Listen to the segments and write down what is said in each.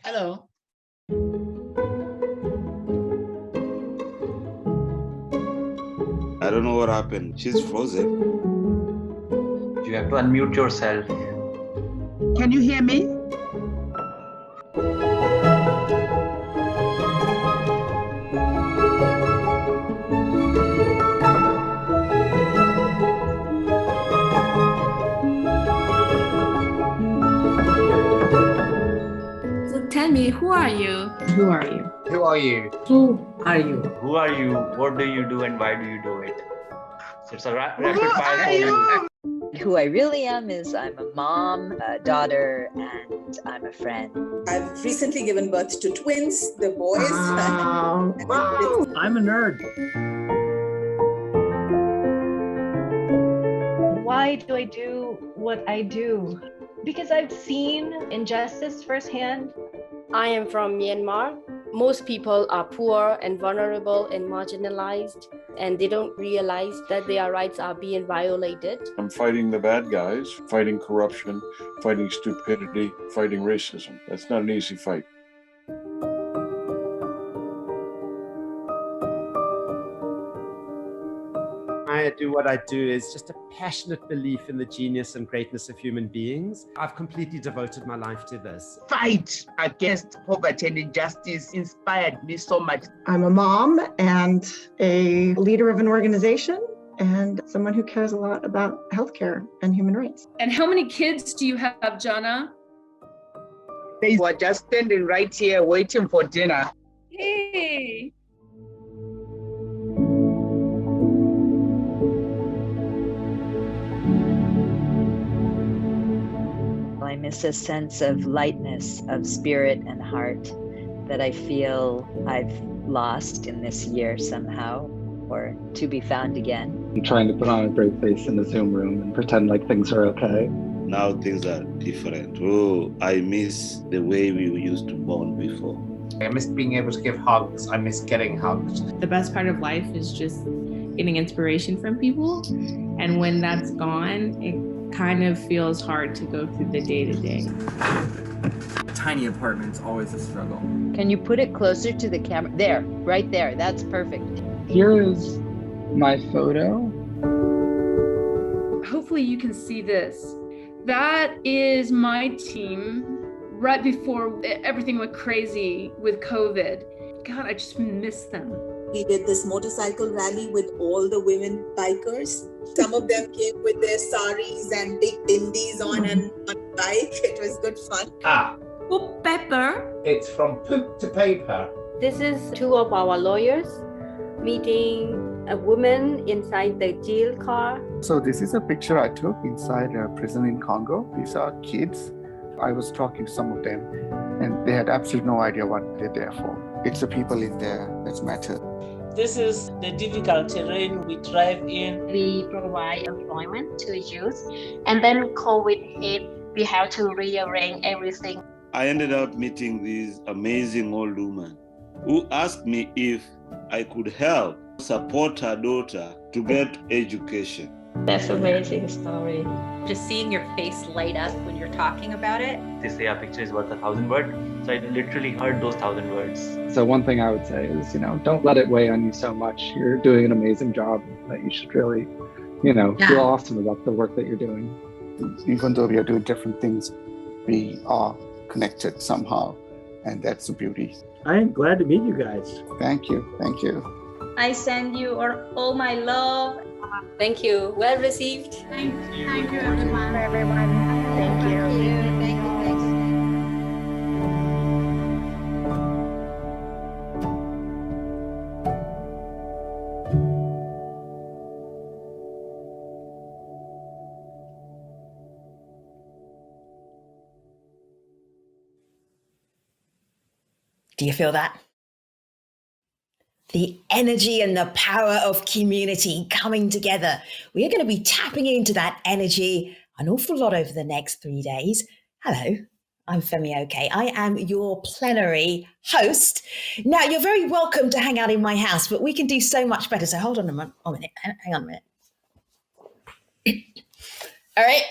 Hello. I don't know what happened. She's frozen. You have to unmute yourself. Can you hear me? So tell me, who are you? Who are you? Who are you? Who are you? Who are you? What do you do and why do you do it? So it's a rapid fire for you. Who I really am is I'm a mom, a daughter, and I'm a friend. I've recently given birth to twins, the boys. Wow. I'm a nerd. Why do I do what I do? Because I've seen injustice firsthand. I am from Myanmar. Most people are poor and vulnerable and marginalized, and they don't realize that their rights are being violated. I'm fighting the bad guys, fighting corruption, fighting stupidity, fighting racism. That's not an easy fight. I do what I do is just a passionate belief in the genius and greatness of human beings. I've completely devoted my life to this. Fight against poverty and injustice inspired me so much. I'm a mom and a leader of an organization and someone who cares a lot about healthcare and human rights. And how many kids do you have, Jana? They were just standing right here waiting for dinner. Hey. I miss a sense of lightness, of spirit and heart that I feel I've lost in this year somehow, or to be found again. I'm trying to put on a brave face in the Zoom room and pretend like things are okay. Now things are different. Oh, I miss the way we used to bond before. I miss being able to give hugs. I miss getting hugged. The best part of life is just getting inspiration from people. And when that's gone, it kind of feels hard to go through the day-to-day. Tiny apartment's always a struggle. Can you put it closer to the camera? There, right there. That's perfect. Here is my photo. Hopefully you can see this. That is my team right before everything went crazy with COVID. God, I just miss them. We did this motorcycle rally with all the women bikers. Some of them came with their saris and big bindis on and on a bike. It was good fun. Oh, Pepper. It's from poop to paper. This is two of our lawyers meeting a woman inside the jail car. So this is a picture I took inside a prison in Congo. These are kids. I was talking to some of them and they had absolutely no idea what they're there for. It's the people in there that matter. This is the difficult terrain we thrive in. We provide employment to youth, and then COVID hit, we have to rearrange everything. I ended up meeting this amazing old woman who asked me if I could help support her daughter to get education. That's an amazing story. Just seeing your face light up when you're talking about it. They say a picture is worth 1,000 words. So I literally heard those 1,000 words. So one thing I would say is, don't let it weigh on you so much. You're doing an amazing job that you should really, feel awesome about the work that you're doing. Even though we are doing different things, we are connected somehow. And that's the beauty. I am glad to meet you guys. Thank you. Thank you. I send you all my love. Thank you. Well received. Thank you, everyone. Thank you. Thank you. Do you feel that? The energy and the power of community coming together. We are going to be tapping into that energy an awful lot over the next 3 days. Hello, I'm Femi OK. I am your plenary host. Now, you're very welcome to hang out in my house, but we can do so much better. So hold on a minute. Hang on a minute. All right.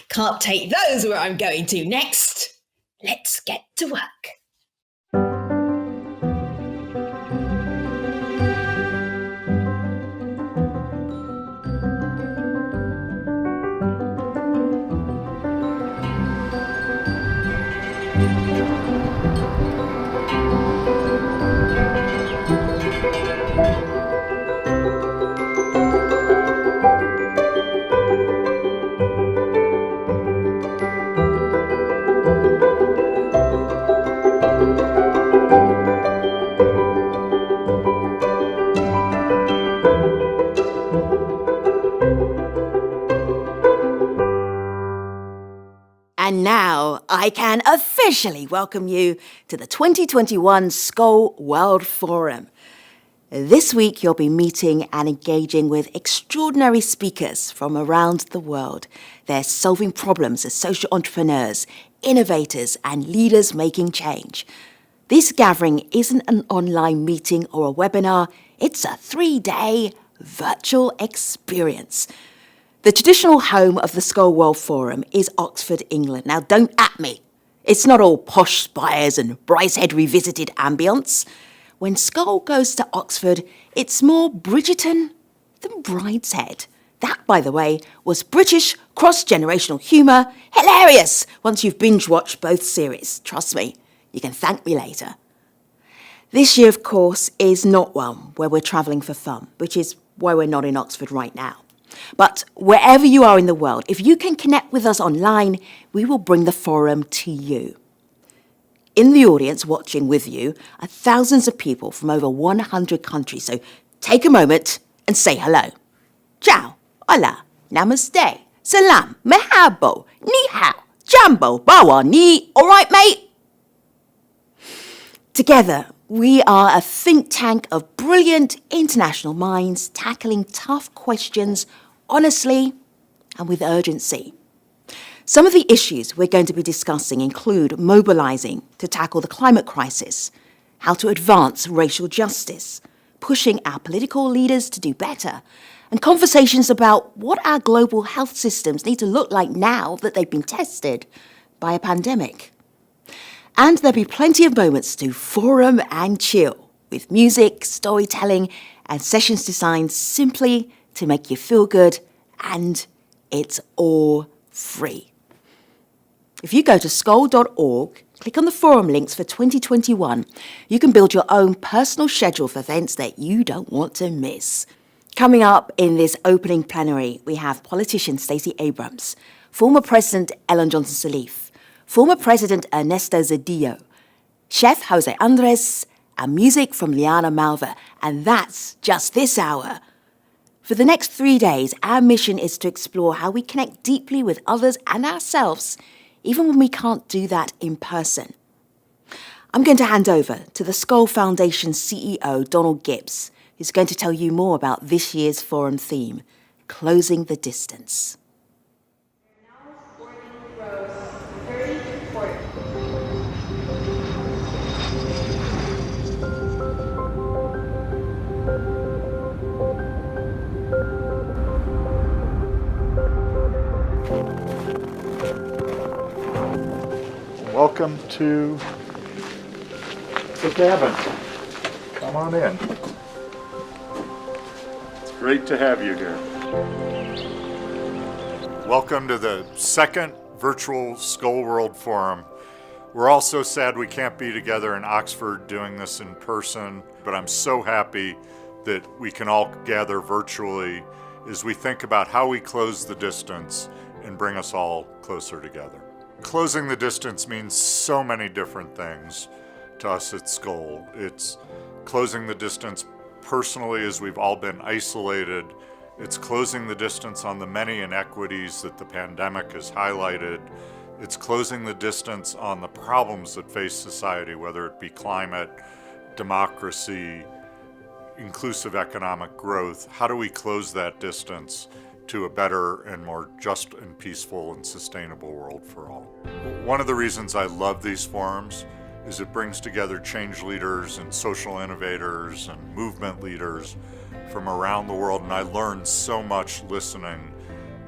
Can't take those where I'm going to next. let's get to work. And now I can officially welcome you to the 2021 Skoll World Forum. This week you'll be meeting and engaging with extraordinary speakers from around the world. They're solving problems as social entrepreneurs, innovators, and leaders making change. This gathering isn't an online meeting or a webinar, it's a 3-day virtual experience. The traditional home of the Skoll World Forum is Oxford, England. Now, don't at me. It's not all posh spires and Brideshead revisited ambience. When Skoll goes to Oxford, it's more Bridgerton than Brideshead. That, by the way, was British cross-generational humour. Hilarious once you've binge-watched both series. Trust me, you can thank me later. This year, of course, is not one where we're travelling for fun, which is why we're not in Oxford right now. But wherever you are in the world, if you can connect with us online, we will bring the forum to you. In the audience watching with you are thousands of people from over 100 countries, so take a moment and say hello. Ciao, hola, namaste, salam, mahabo, ni hao, jambo, bawa ni, all right, mate? Together, we are a think tank of brilliant international minds tackling tough questions honestly and with urgency. Some of the issues we're going to be discussing include mobilising to tackle the climate crisis, how to advance racial justice, pushing our political leaders to do better, and conversations about what our global health systems need to look like now that they've been tested by a pandemic. And there'll be plenty of moments to forum and chill, with music, storytelling, and sessions designed simply to make you feel good, and it's all free. If you go to Skoll.org, click on the forum links for 2021, you can build your own personal schedule for events that you don't want to miss. Coming up in this opening plenary, we have politician Stacey Abrams, former President Ellen Johnson-Sirleaf, former President Ernesto Zedillo, Chef Jose Andres, and music from Liana Malva, and that's just this hour. For the next 3 days, our mission is to explore how we connect deeply with others and ourselves, even when we can't do that in person. I'm going to hand over to the Skoll Foundation CEO, Donald Gips, who's going to tell you more about this year's forum theme, Closing the Distance. Welcome to the cabin. Come on in. It's great to have you here. Welcome to the second virtual Skoll World Forum. We're all so sad we can't be together in Oxford doing this in person, but I'm so happy that we can all gather virtually as we think about how we close the distance and bring us all closer together. Closing the distance means so many different things to us at Skoll. It's closing the distance personally as we've all been isolated. It's closing the distance on the many inequities that the pandemic has highlighted. It's closing the distance on the problems that face society, whether it be climate, democracy, inclusive economic growth. How do we close that distance to a better and more just and peaceful and sustainable world for all? One of the reasons I love these forums is it brings together change leaders and social innovators and movement leaders from around the world, and I learn so much listening,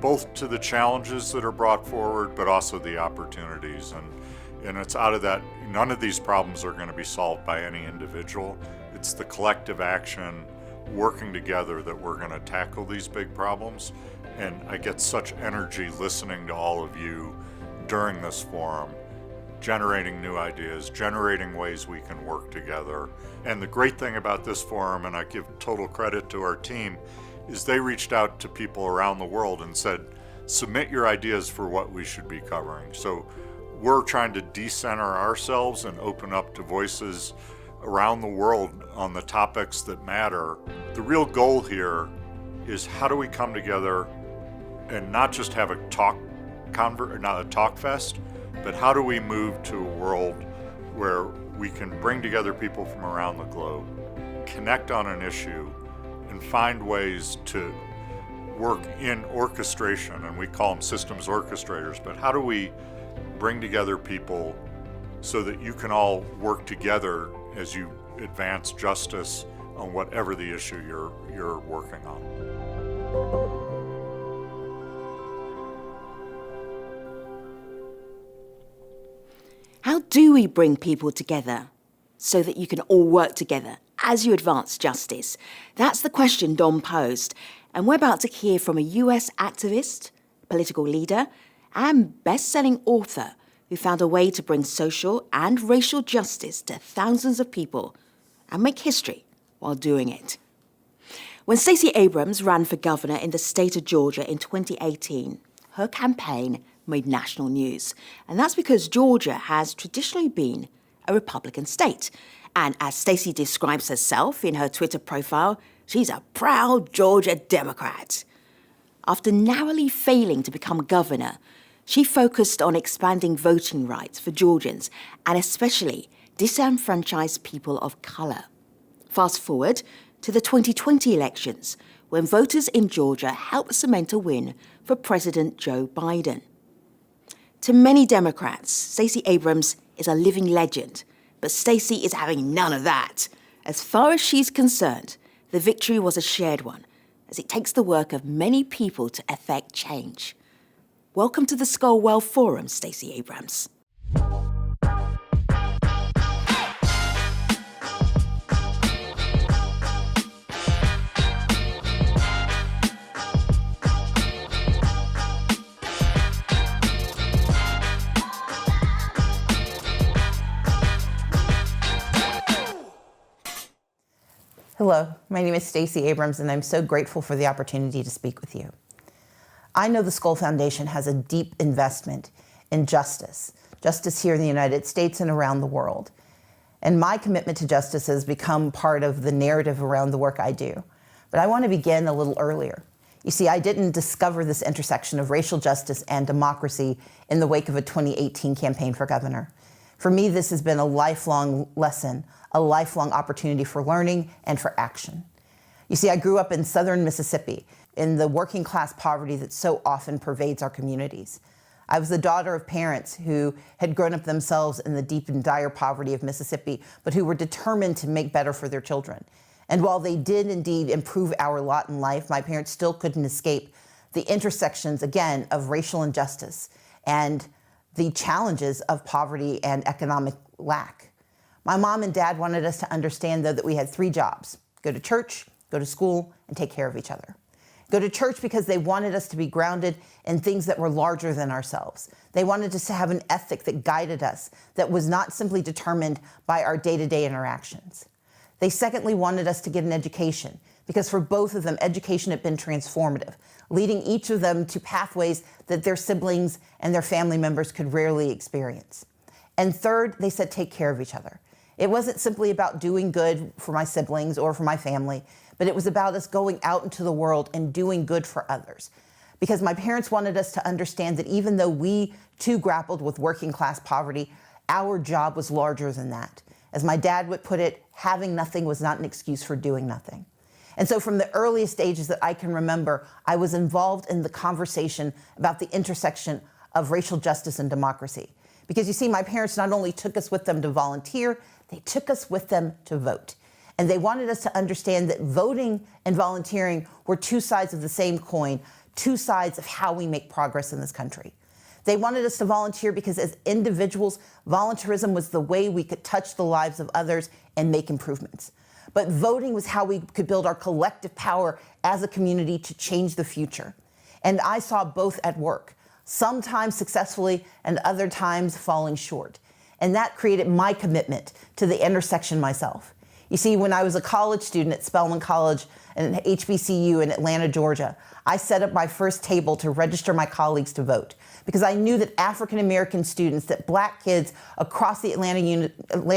both to the challenges that are brought forward, but also the opportunities. And And it's out of that, none of these problems are going to be solved by any individual. It's the collective action, working together, that we're going to tackle these big problems. And I get such energy listening to all of you during this forum, generating new ideas, generating ways we can work together. And the great thing about this forum, and I give total credit to our team, is they reached out to people around the world and said, submit your ideas for what we should be covering. So we're trying to decenter ourselves and open up to voices around the world on the topics that matter. The real goal here is, how do we come together and not just have a talk fest, but how do we move to a world where we can bring together people from around the globe, connect on an issue, and find ways to work in orchestration, and we call them systems orchestrators, but how do we bring together people so that you can all work together as you advance justice on whatever the issue you're working on. How do we bring people together so that you can all work together as you advance justice? That's the question Don posed, and we're about to hear from a US activist, political leader, and best-selling author who found a way to bring social and racial justice to thousands of people and make history while doing it. When Stacey Abrams ran for governor in the state of Georgia in 2018, her campaign made national news. And that's because Georgia has traditionally been a Republican state. And as Stacey describes herself in her Twitter profile, she's a proud Georgia Democrat. After narrowly failing to become governor, she focused on expanding voting rights for Georgians, and especially disenfranchised people of color. Fast forward to the 2020 elections, when voters in Georgia helped cement a win for President Joe Biden. To many Democrats, Stacey Abrams is a living legend, but Stacey is having none of that. As far as she's concerned, the victory was a shared one, as it takes the work of many people to effect change. Welcome to the Skoll World Forum, Stacey Abrams. Hello, my name is Stacey Abrams, and I'm so grateful for the opportunity to speak with you. I know the Skoll Foundation has a deep investment in justice here in the United States and around the world. And my commitment to justice has become part of the narrative around the work I do. But I want to begin a little earlier. You see, I didn't discover this intersection of racial justice and democracy in the wake of a 2018 campaign for governor. For me, this has been a lifelong lesson, a lifelong opportunity for learning and for action. You see, I grew up in southern Mississippi, in the working class poverty that so often pervades our communities. I was the daughter of parents who had grown up themselves in the deep and dire poverty of Mississippi, but who were determined to make better for their children. And while they did indeed improve our lot in life, my parents still couldn't escape the intersections, again, of racial injustice and the challenges of poverty and economic lack. My mom and dad wanted us to understand, though, that we had 3 jobs: go to church, go to school, and take care of each other. Go to church because they wanted us to be grounded in things that were larger than ourselves. They wanted us to have an ethic that guided us, that was not simply determined by our day-to-day interactions. They secondly wanted us to get an education, because for both of them, education had been transformative, leading each of them to pathways that their siblings and their family members could rarely experience. And third, they said, take care of each other. It wasn't simply about doing good for my siblings or for my family, but it was about us going out into the world and doing good for others. Because my parents wanted us to understand that even though we too grappled with working class poverty, our job was larger than that. As my dad would put it, having nothing was not an excuse for doing nothing. And so from the earliest stages that I can remember, I was involved in the conversation about the intersection of racial justice and democracy. Because you see, my parents not only took us with them to volunteer, they took us with them to vote. And they wanted us to understand that voting and volunteering were 2 sides of the same coin, 2 sides of how we make progress in this country. They wanted us to volunteer because as individuals, volunteerism was the way we could touch the lives of others and make improvements. But voting was how we could build our collective power as a community to change the future. And I saw both at work, sometimes successfully and other times falling short. And that created my commitment to the intersection myself. You see, when I was a college student at Spelman College and HBCU in Atlanta, Georgia, I set up my first table to register my colleagues to vote because I knew that African American students, that Black kids across the Atlanta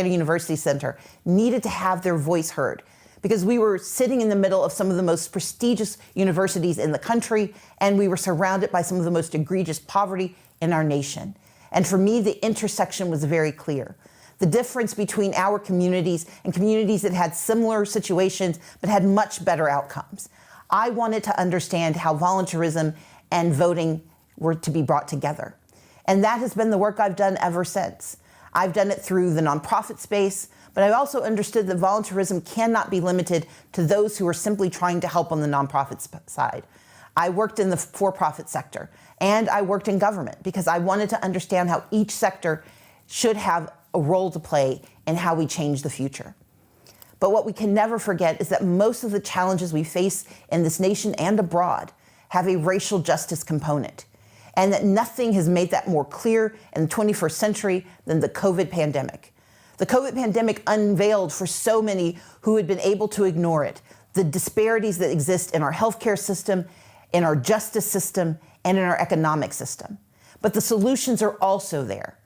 University Center needed to have their voice heard because we were sitting in the middle of some of the most prestigious universities in the country, and we were surrounded by some of the most egregious poverty in our nation. And for me, the intersection was very clear. The difference between our communities and communities that had similar situations but had much better outcomes. I wanted to understand how volunteerism and voting were to be brought together. And that has been the work I've done ever since. I've done it through the nonprofit space, but I also understood that volunteerism cannot be limited to those who are simply trying to help on the nonprofit side. I worked in the for-profit sector and I worked in government because I wanted to understand how each sector should have a role to play in how we change the future. But what we can never forget is that most of the challenges we face in this nation and abroad have a racial justice component, and that nothing has made that more clear in the 21st century than the COVID pandemic. The COVID pandemic unveiled for so many who had been able to ignore it the disparities that exist in our healthcare system, in our justice system, and in our economic system. But the solutions are also there.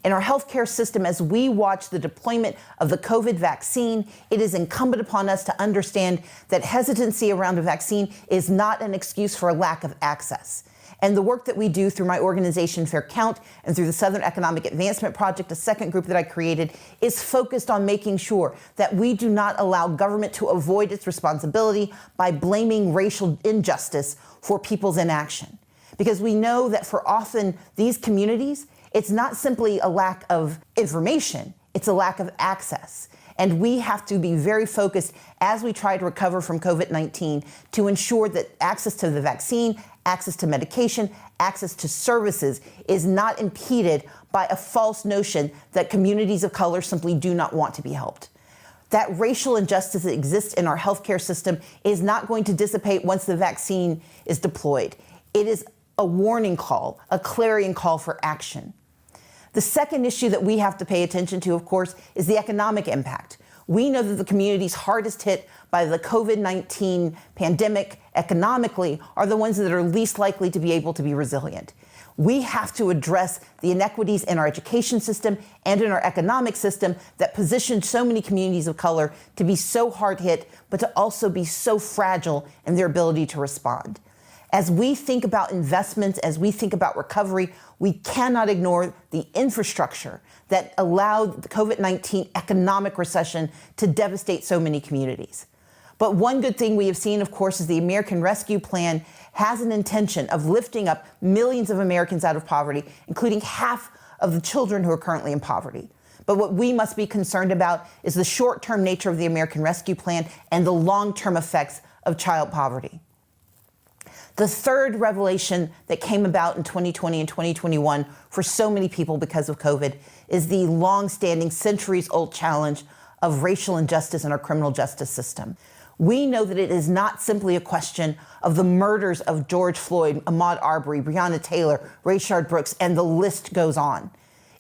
In our healthcare system, as we watch the deployment of the COVID vaccine, it is incumbent upon us to understand that hesitancy around a vaccine is not an excuse for a lack of access. And the work that we do through my organization, Fair Count, and through the Southern Economic Advancement Project, a second group that I created, is focused on making sure that we do not allow government to avoid its responsibility by blaming racial injustice for people's inaction. Because we know that for often these communities, it's not simply a lack of information, it's a lack of access. And we have to be very focused as we try to recover from COVID-19 to ensure that access to the vaccine, access to medication, access to services is not impeded by a false notion that communities of color simply do not want to be helped. That racial injustice that exists in our healthcare system is not going to dissipate once the vaccine is deployed. It is a warning call, a clarion call for action. The second issue that we have to pay attention to, of course, is the economic impact. We know that the communities hardest hit by the COVID-19 pandemic economically are the ones that are least likely to be able to be resilient. We have to address the inequities in our education system and in our economic system that position so many communities of color to be so hard hit, but to also be so fragile in their ability to respond. As we think about investments, as we think about recovery, we cannot ignore the infrastructure that allowed the COVID-19 economic recession to devastate so many communities. But one good thing we have seen, of course, is the American Rescue Plan has an intention of lifting up millions of Americans out of poverty, including half of the children who are currently in poverty. But what we must be concerned about is the short-term nature of the American Rescue Plan and the long-term effects of child poverty. The third revelation that came about in 2020 and 2021 for so many people because of COVID is the long-standing, centuries-old challenge of racial injustice in our criminal justice system. We know that it is not simply a question of the murders of George Floyd, Ahmaud Arbery, Breonna Taylor, Rayshard Brooks, and the list goes on.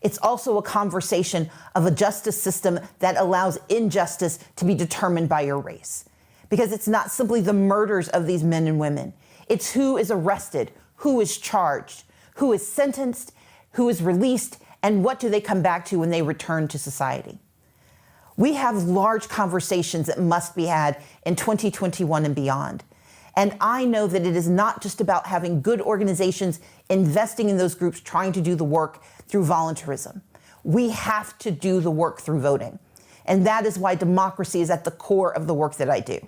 It's also a conversation of a justice system that allows injustice to be determined by your race. Because it's not simply the murders of these men and women. It's who is arrested, who is charged, who is sentenced, who is released, and what do they come back to when they return to society. We have large conversations that must be had in 2021 and beyond. And I know that it is not just about having good organizations investing in those groups trying to do the work through volunteerism. We have to do the work through voting. And that is why democracy is at the core of the work that I do.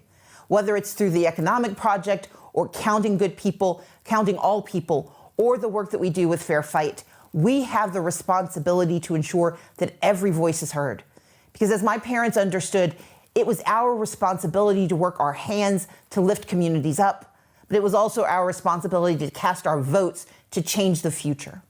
Whether it's through the Economic Project or counting good people, counting all people, or the work that we do with Fair Fight, we have the responsibility to ensure that every voice is heard. Because as my parents understood, it was our responsibility to work our hands to lift communities up, but it was also our responsibility to cast our votes to change the future.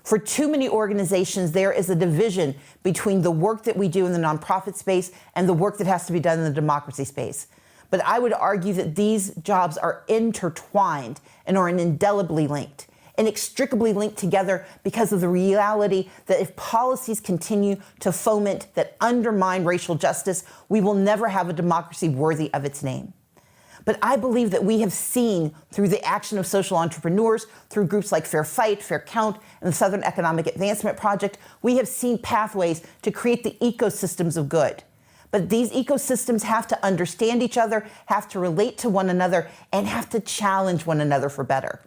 For too many organizations, there is a division between the work that we do in the nonprofit space and the work that has to be done in the democracy space. But I would argue that these jobs are intertwined and are indelibly linked, inextricably linked together because of the reality that if policies continue to foment that undermine racial justice, we will never have a democracy worthy of its name. But I believe that we have seen through the action of social entrepreneurs, through groups like Fair Fight, Fair Count, and the Southern Economic Advancement Project, we have seen pathways to create the ecosystems of good. But these ecosystems have to understand each other, have to relate to one another, and have to challenge one another for better.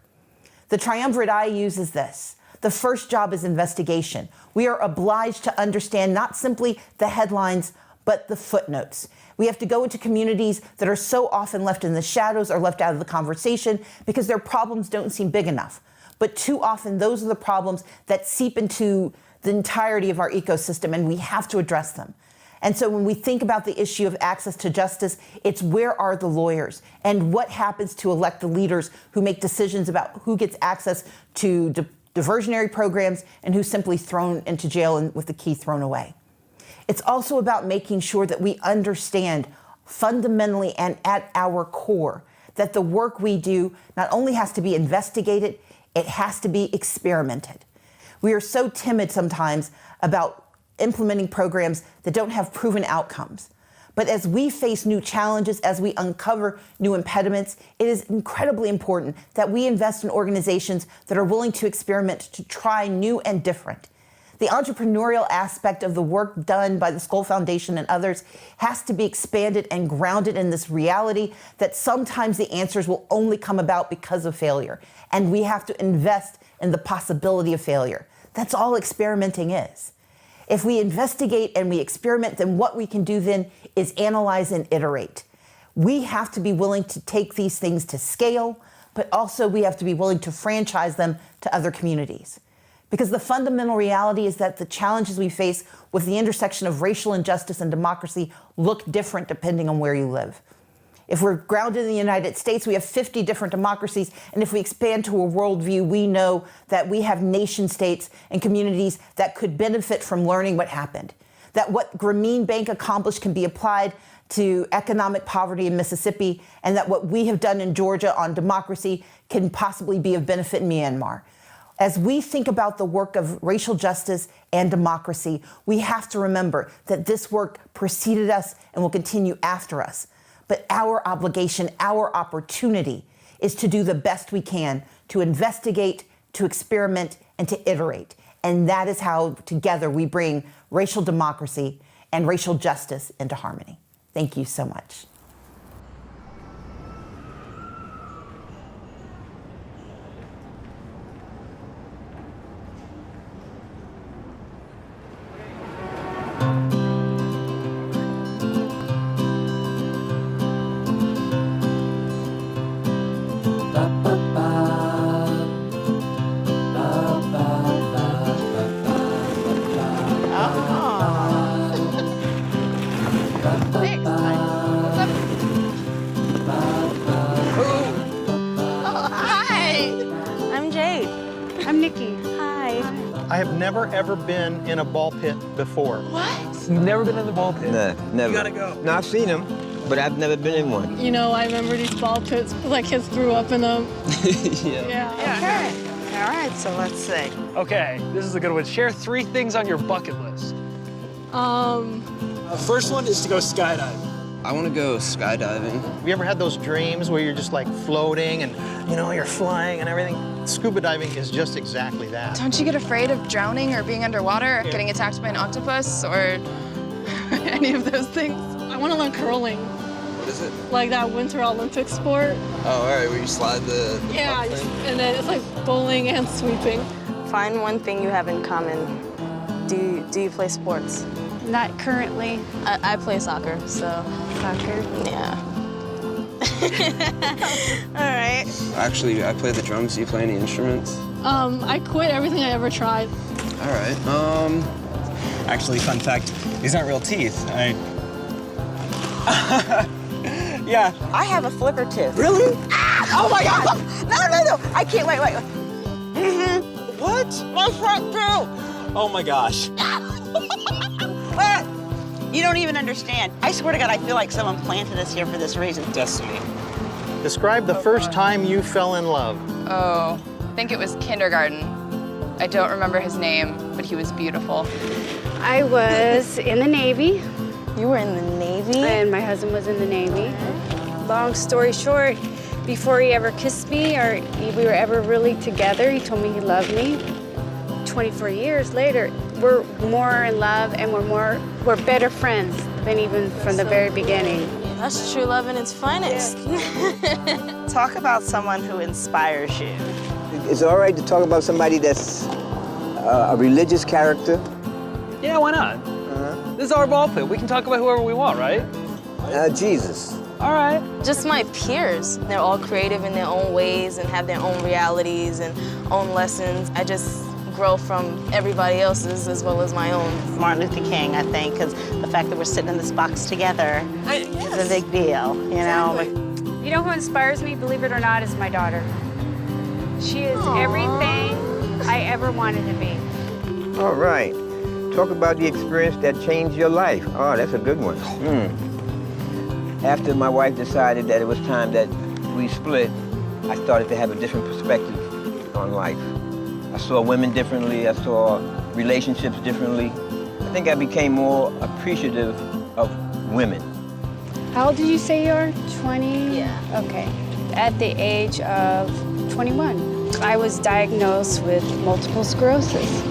The triumvirate I use is this. The first job is investigation. We are obliged to understand not simply the headlines, but the footnotes. We have to go into communities that are so often left in the shadows or left out of the conversation because their problems don't seem big enough. But too often, those are the problems that seep into the entirety of our ecosystem, and we have to address them. And so when we think about the issue of access to justice, it's where are the lawyers and what happens to elect the leaders who make decisions about who gets access to diversionary programs and who's simply thrown into jail and with the key thrown away. It's also about making sure that we understand fundamentally and at our core that the work we do not only has to be investigated, it has to be experimented. We are so timid sometimes about implementing programs that don't have proven outcomes. But as we face new challenges, as we uncover new impediments, it is incredibly important that we invest in organizations that are willing to experiment, to try new and different. The entrepreneurial aspect of the work done by the Skoll Foundation and others has to be expanded and grounded in this reality that sometimes the answers will only come about because of failure. And we have to invest in the possibility of failure. That's all experimenting is. If we investigate and we experiment, then what we can do then is analyze and iterate. We have to be willing to take these things to scale, but also we have to be willing to franchise them to other communities. Because the fundamental reality is that the challenges we face with the intersection of racial injustice and democracy look different depending on where you live. If we're grounded in the United States, we have 50 different democracies. And if we expand to a worldview, we know that we have nation states and communities that could benefit from learning what happened. That what Grameen Bank accomplished can be applied to economic poverty in Mississippi, and that what we have done in Georgia on democracy can possibly be of benefit in Myanmar. As we think about the work of racial justice and democracy, we have to remember that this work preceded us and will continue after us. But our obligation, our opportunity is to do the best we can to investigate, to experiment, and to iterate. And that is how together we bring racial democracy and racial justice into harmony. Thank you so much. Ever been in a ball pit before? What? You've never been in the ball pit? No, never. You gotta go. No, I've seen them, but I've never been in one. You know, I remember these ball pits because my kids threw up in them. Yeah. Okay. All right, so let's see. Okay, this is a good one. Share 3 things on your bucket list. First one is to go skydiving. I want to go skydiving. Have you ever had those dreams where you're just like floating and, you know, you're flying and everything? Scuba diving is just exactly that. Don't you get afraid of drowning or being underwater, getting attacked by an octopus or any of those things? I want to learn curling. What is it? Like that Winter Olympic sport. Oh, all right, where you slide the yeah, and then it's like bowling and sweeping. Find one thing you have in common. Do you play sports? Not currently. I play soccer, so. Soccer? Yeah. All right. Actually, I play the drums. Do you play any instruments? I quit everything I ever tried. All right. Actually, fun fact, these aren't real teeth. Yeah. I have a flipper tooth. Really? Ah! Oh my God! No! I can't. Wait. What? My front too! Oh my gosh. What? You don't even understand. I swear to God, I feel like someone planted us here for this reason. Destiny. Describe the first time you fell in love. Oh, I think it was kindergarten. I don't remember his name, but he was beautiful. I was in the Navy. You were in the Navy? And my husband was in the Navy. Long story short, before he ever kissed me or we were ever really together, he told me he loved me. 24 years later, we're more in love and we're better friends than even from the very beginning. That's true love in its finest. Talk about someone who inspires you. It's all right to talk about somebody that's a religious character. Yeah, why not? This is our ball pit. We can talk about whoever we want, right? Jesus. All right. Just my peers. They're all creative in their own ways and have their own realities and own lessons. I just grow from everybody else's as well as my own. Martin Luther King, I think, because the fact that we're sitting in this box together is a big deal, you know? You know who inspires me, believe it or not, is my daughter. She is everything I ever wanted to be. All right. Talk about the experience that changed your life. Oh, that's a good one. After my wife decided that it was time that we split, I started to have a different perspective on life. I saw women differently. I saw relationships differently. I think I became more appreciative of women. How old did you say you are? 20? Yeah. Okay. At the age of 21, I was diagnosed with multiple sclerosis.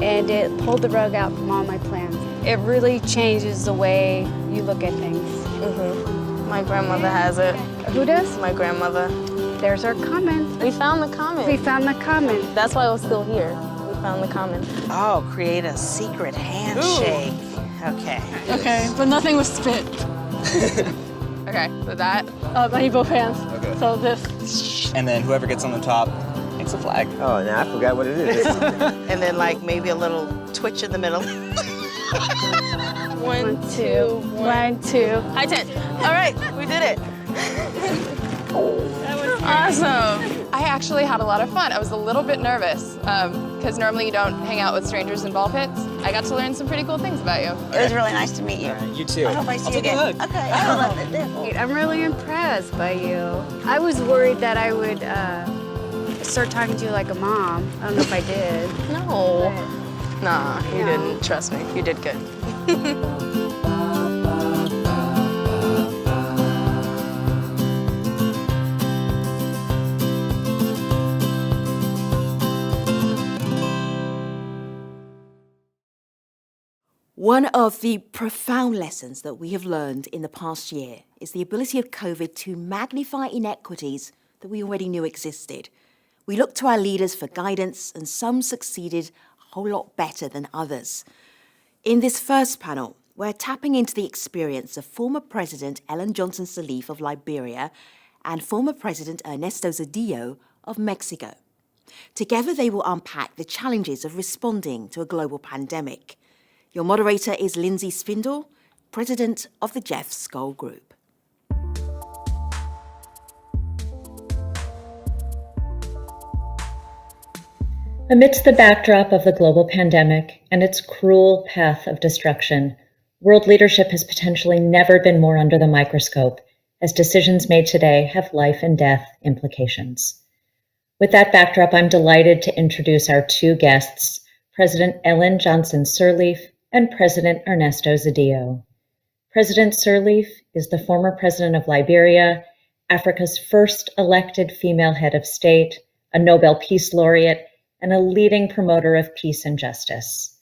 And it pulled the rug out from all my plans. It really changes the way you look at things. My grandmother has it. Who does? My grandmother. There's our comment. We found the comment. We found the comment. That's why I was still here. We found the comment. Oh, create a secret handshake. Okay. Okay, but nothing was spit. Okay, so that, I need both hands. Okay. So this. And then whoever gets on the top makes a flag. Oh, now I forgot what it is. And then like maybe a little twitch in the middle. 1, 2, 1, 2. High 10. All right, we did it. That was awesome. I actually had a lot of fun. I was a little bit nervous because normally you don't hang out with strangers in ball pits. I got to learn some pretty cool things about you. It was really nice to meet you. You too. I hope I see you take a again. look. Okay, I love it. I'm really impressed by you. I was worried that I would start talking to you like a mom. I don't know if I did. No. Nah, you didn't. Trust me, you did good. One of the profound lessons that we have learned in the past year is the ability of COVID to magnify inequities that we already knew existed. We looked to our leaders for guidance, and some succeeded a whole lot better than others. In this first panel, we're tapping into the experience of former President Ellen Johnson Sirleaf of Liberia and former President Ernesto Zedillo of Mexico. Together, they will unpack the challenges of responding to a global pandemic. Your moderator is Lindsay Spindle, President of the Jeff Skoll Group. Amidst the backdrop of the global pandemic and its cruel path of destruction, world leadership has potentially never been more under the microscope, as decisions made today have life and death implications. With that backdrop, I'm delighted to introduce our two guests, President Ellen Johnson Sirleaf and President Ernesto Zedillo. President Sirleaf is the former president of Liberia, Africa's first elected female head of state, a Nobel Peace Laureate, and a leading promoter of peace and justice.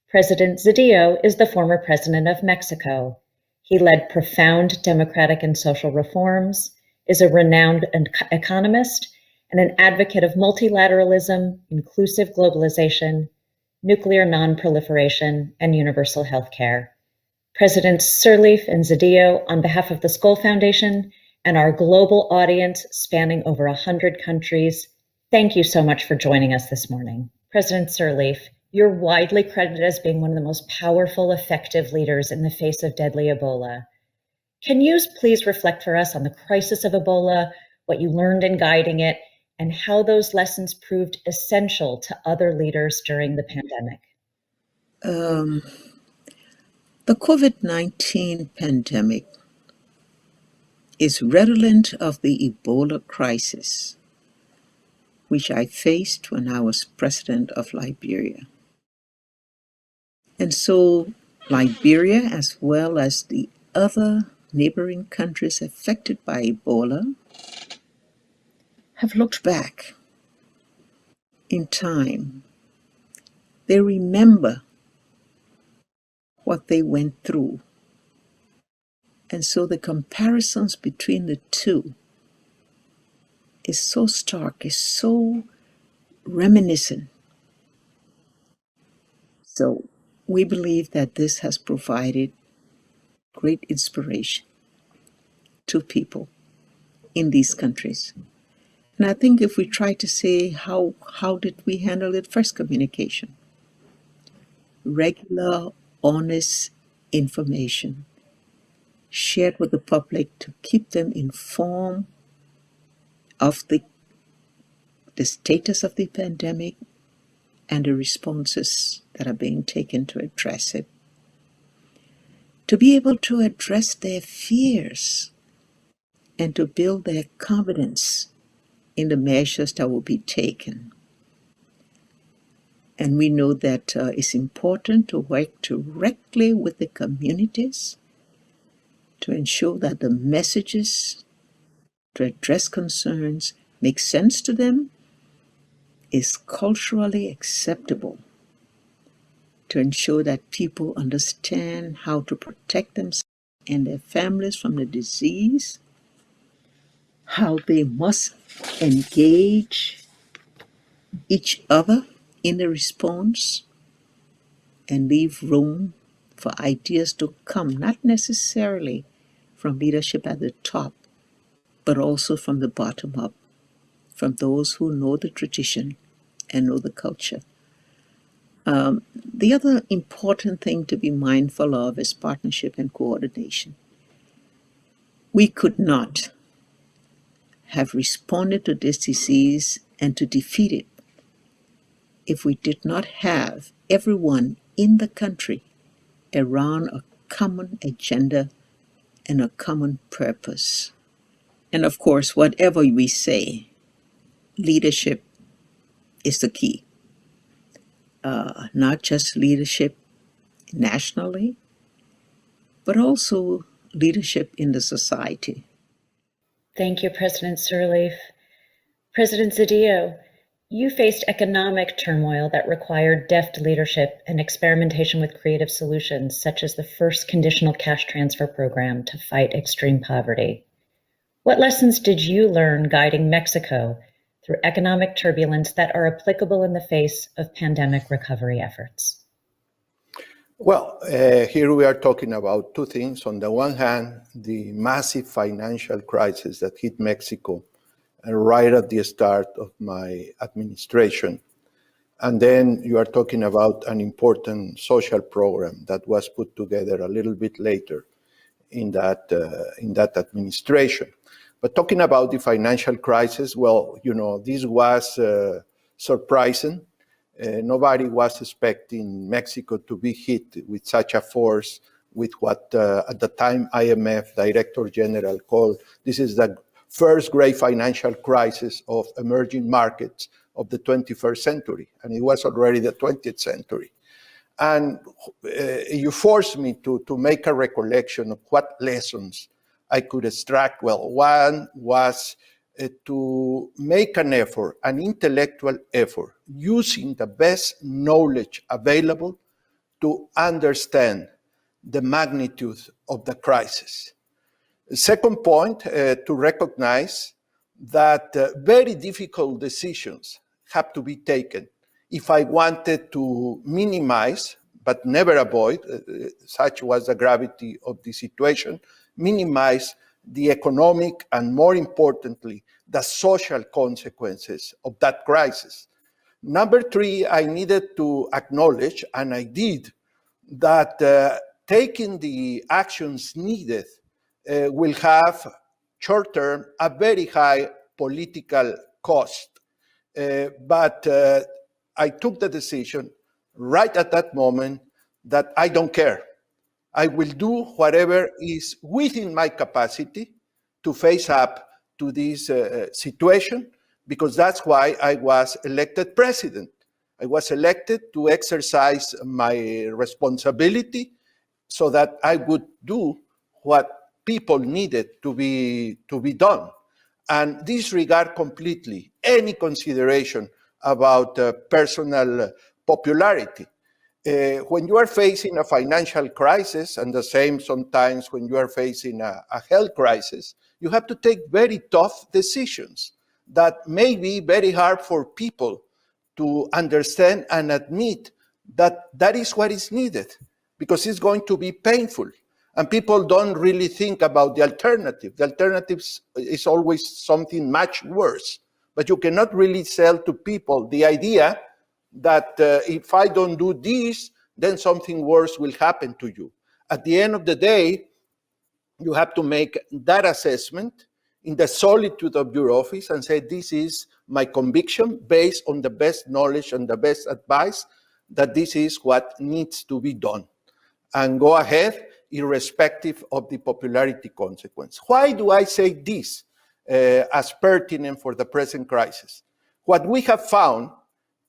President Zedillo is the former president of Mexico. He led profound democratic and social reforms, is a renowned economist, and an advocate of multilateralism, inclusive globalization, nuclear non-proliferation, and universal health care. Presidents Sirleaf and Zedillo, on behalf of the Skoll Foundation and our global audience spanning over 100 countries, thank you so much for joining us this morning. President Sirleaf, you're widely credited as being one of the most powerful, effective leaders in the face of deadly Ebola. Can you please reflect for us on the crisis of Ebola, what you learned in guiding it, and how those lessons proved essential to other leaders during the pandemic. The COVID-19 pandemic is redolent of the Ebola crisis, which I faced when I was president of Liberia. And so Liberia, as well as the other neighboring countries affected by Ebola, have looked back in time. They remember what they went through. And so the comparisons between the two is so stark, is so reminiscent. So we believe that this has provided great inspiration to people in these countries. And I think if we try to say how did we handle it, first communication, regular, honest information shared with the public to keep them informed of the status of the pandemic and the responses that are being taken to address it. To be able to address their fears and to build their confidence in the measures that will be taken. And we know that it's important to work directly with the communities to ensure that the messages to address concerns make sense to them, is culturally acceptable, to ensure that people understand how to protect themselves and their families from the disease, how they must engage each other in the response, and leave room for ideas to come, not necessarily from leadership at the top, but also from the bottom up, from those who know the tradition and know the culture. The other important thing to be mindful of is partnership and coordination. We could not have responded to this disease and to defeat it if we did not have everyone in the country around a common agenda and a common purpose. And of course, whatever we say, leadership is the key. Not just leadership nationally, but also leadership in the society. Thank you, President Sirleaf. President Zedillo, you faced economic turmoil that required deft leadership and experimentation with creative solutions, such as the first conditional cash transfer program to fight extreme poverty. What lessons did you learn guiding Mexico through economic turbulence that are applicable in the face of pandemic recovery efforts? Well, here we are talking about two things. On the one hand, the massive financial crisis that hit Mexico right at the start of my administration. And then you are talking about an important social program that was put together a little bit later in that administration. But talking about the financial crisis, well, this was surprising. Nobody was expecting Mexico to be hit with such a force, with what at the time IMF Director General called, this is the first great financial crisis of emerging markets of the 21st century. And it was already the 20th century. And you forced me to make a recollection of what lessons I could extract. Well, one was to make an effort, an intellectual effort, using the best knowledge available to understand the magnitude of the crisis. The second point, to recognize that very difficult decisions have to be taken. If I wanted to minimize, but never avoid, such was the gravity of the situation, minimize the economic and, more importantly, the social consequences of that crisis. Number three, I needed to acknowledge, and I did, that taking the actions needed will have short-term a very high political cost But I took the decision right at that moment that I don't care. I will do whatever is within my capacity to face up to this situation, because that's why I was elected president. I was elected to exercise my responsibility so that I would do what people needed to be done, and disregard completely any consideration about personal popularity. When you are facing a financial crisis, and the same sometimes when you are facing a health crisis, you have to take very tough decisions that may be very hard for people to understand and admit that that is what is needed, because it's going to be painful. And people don't really think about the alternative. The alternative is always something much worse. But you cannot really sell to people the idea that if I don't do this, then something worse will happen to you. At the end of the day, you have to make that assessment in the solitude of your office and say, this is my conviction based on the best knowledge and the best advice, that this is what needs to be done. And go ahead, irrespective of the popularity consequence. Why do I say this as pertinent for the present crisis? What we have found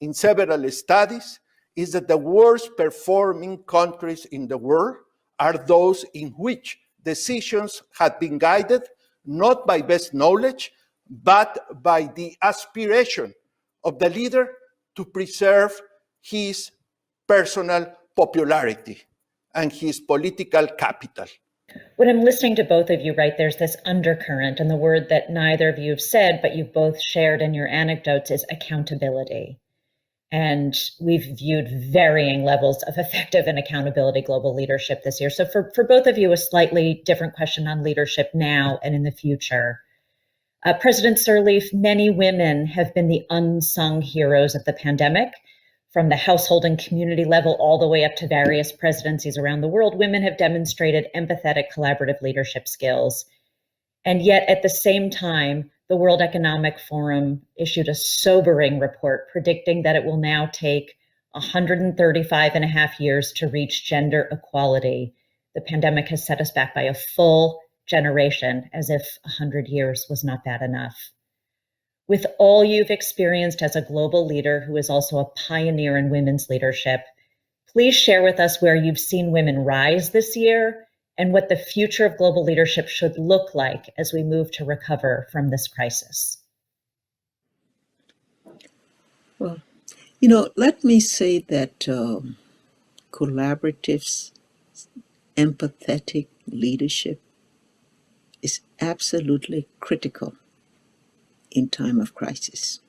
in several studies is that the worst performing countries in the world are those in which decisions had been guided not by best knowledge, but by the aspiration of the leader to preserve his personal popularity and his political capital. When I'm listening to both of you, right, there's this undercurrent, and the word that neither of you have said, but you've both shared in your anecdotes, is accountability. And we've viewed varying levels of effective and accountability global leadership this year. So for both of you, a slightly different question on leadership now and in the future. President Sirleaf, many women have been the unsung heroes of the pandemic. From the household and community level all the way up to various presidencies around the world, women have demonstrated empathetic, collaborative leadership skills. And yet, at the same time, the World Economic Forum issued a sobering report predicting that it will now take 135 and a half years to reach gender equality. The pandemic has set us back by a full generation, as if 100 years was not bad enough. With all you've experienced as a global leader who is also a pioneer in women's leadership, please share with us where you've seen women rise this year and what the future of global leadership should look like as we move to recover from this crisis. Well, let me say that collaborative, empathetic leadership is absolutely critical in time of crisis.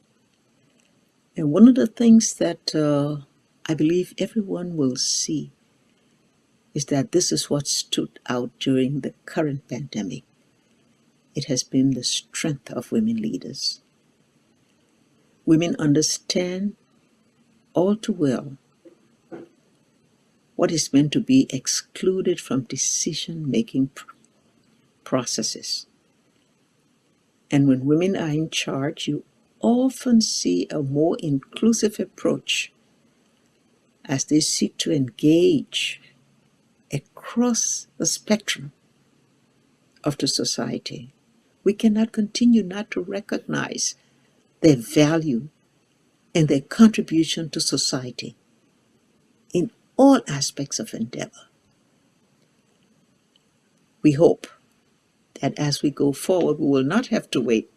And one of the things that I believe everyone will see is that this is what stood out during the current pandemic. It has been the strength of women leaders. Women understand all too well what is meant to be excluded from decision-making processes. And when women are in charge, you often see a more inclusive approach as they seek to engage across the spectrum of the society. We cannot continue not to recognize their value and their contribution to society in all aspects of endeavor. We hope that as we go forward, we will not have to wait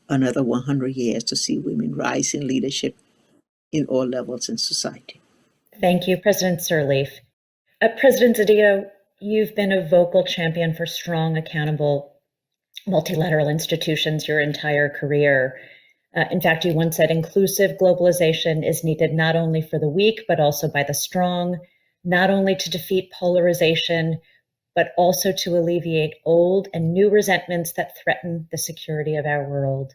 another 100 years to see women rise in leadership in all levels in society. Thank you, President Sirleaf. President Zedillo, you've been a vocal champion for strong, accountable, multilateral institutions your entire career. In fact, you once said inclusive globalization is needed not only for the weak, but also by the strong, not only to defeat polarization, but also to alleviate old and new resentments that threaten the security of our world.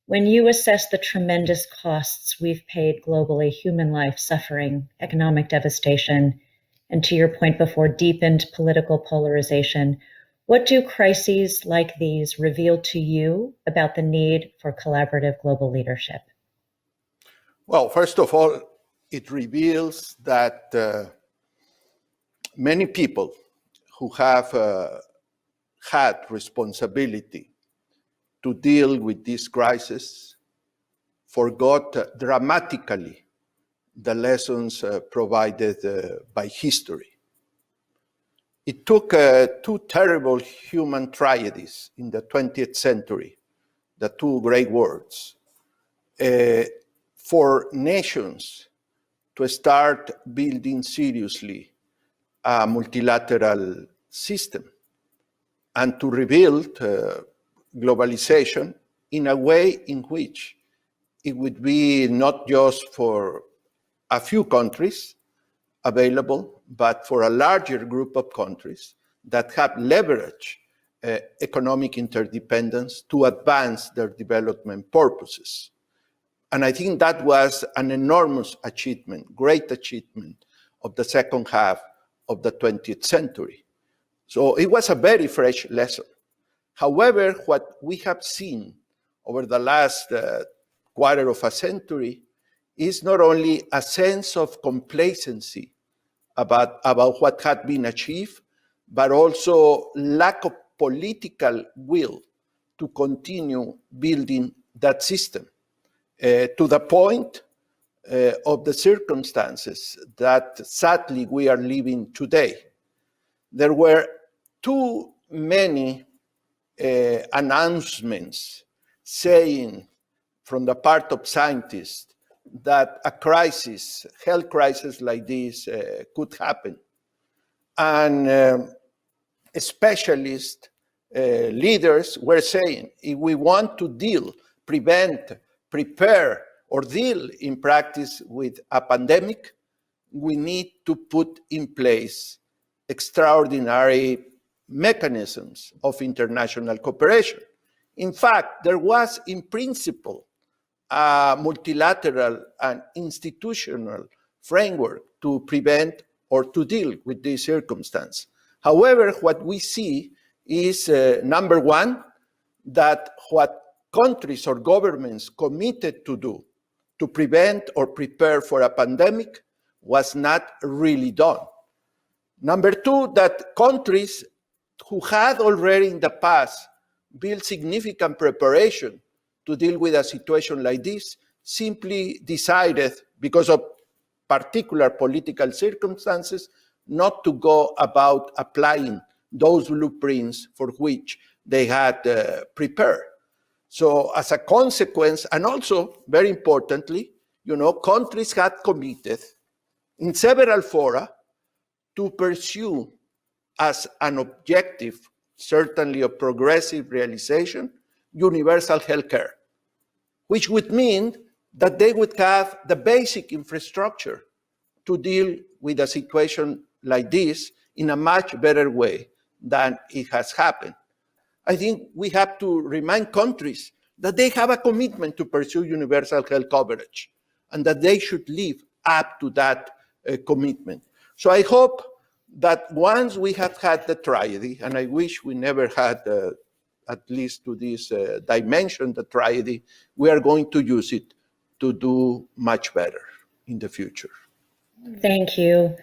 When you assess the tremendous costs we've paid globally, human life, suffering, economic devastation, and to your point before, deepened political polarization, What do crises like these reveal to you about the need for collaborative global leadership? Well, first of all, it reveals that many people who have had responsibility to deal with this crisis forgot dramatically the lessons provided by history. It took two terrible human tragedies in the 20th century, the two great wars, for nations to start building seriously a multilateral system and to rebuild globalization in a way in which it would be not just for a few countries available, but for a larger group of countries that have leveraged economic interdependence to advance their development purposes. And I think that was an enormous achievement, great achievement of the second half of the 20th century. So it was a very fresh lesson. However, what we have seen over the last quarter of a century is not only a sense of complacency about what had been achieved, but also lack of political will to continue building that system to the point of the circumstances that sadly we are living today. There were too many announcements saying from the part of scientists that a crisis, health crisis like this could happen. And specialist leaders were saying, if we want to deal, prevent, prepare, or deal in practice with a pandemic, we need to put in place extraordinary mechanisms of international cooperation. In fact, there was in principle a multilateral and institutional framework to prevent or to deal with this circumstance. However, what we see is, number one, that what countries or governments committed to do to prevent or prepare for a pandemic was not really done. Number two, that countries who had already in the past built significant preparation to deal with a situation like this simply decided, because of particular political circumstances, not to go about applying those blueprints for which they had prepared. So as a consequence, and also very importantly, countries had committed in several fora to pursue as an objective, certainly of progressive realization, universal health care, which would mean that they would have the basic infrastructure to deal with a situation like this in a much better way than it has happened. I think we have to remind countries that they have a commitment to pursue universal health coverage and that they should live up to that commitment. So I hope that once we have had the tragedy, and I wish we never had, at least to this dimension, the tragedy, we are going to use it to do much better in the future. Thank you.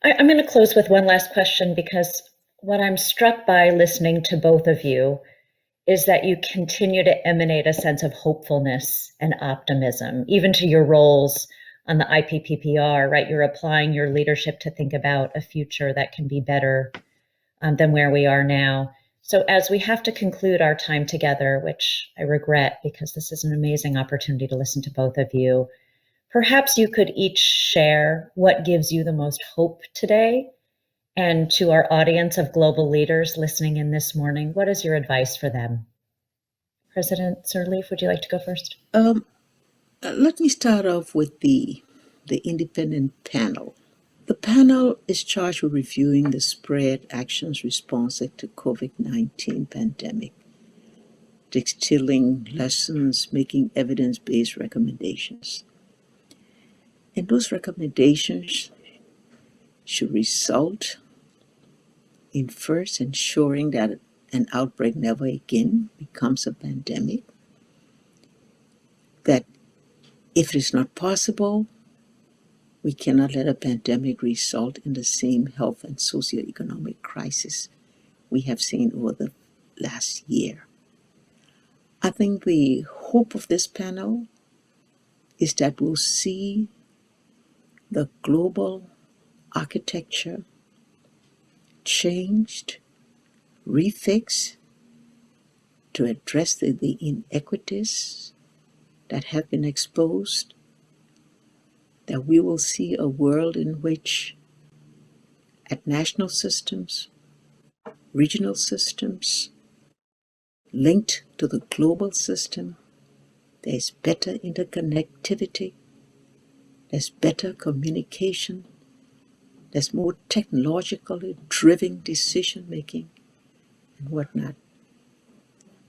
I'm going to close with one last question, because what I'm struck by listening to both of you is that you continue to emanate a sense of hopefulness and optimism, even to your roles on the IPPPR, right? You're applying your leadership to think about a future that can be better than where we are now. So as we have to conclude our time together, which I regret because this is an amazing opportunity to listen to both of you, perhaps you could each share what gives you the most hope today. And to our audience of global leaders listening in this morning, what is your advice for them? President Sirleaf, would you like to go first? Let me start off with the independent panel. The panel is charged with reviewing the spread actions responsive to COVID-19 pandemic, distilling lessons, making evidence-based recommendations. And those recommendations should result in first ensuring that an outbreak never again becomes a pandemic, that if it is not possible, we cannot let a pandemic result in the same health and socioeconomic crisis we have seen over the last year. I think the hope of this panel is that we'll see the global architecture changed, refixed to address the inequities that have been exposed, that we will see a world in which at national systems, regional systems, linked to the global system, there's better interconnectivity, there's better communication, there's more technologically driven decision making and whatnot.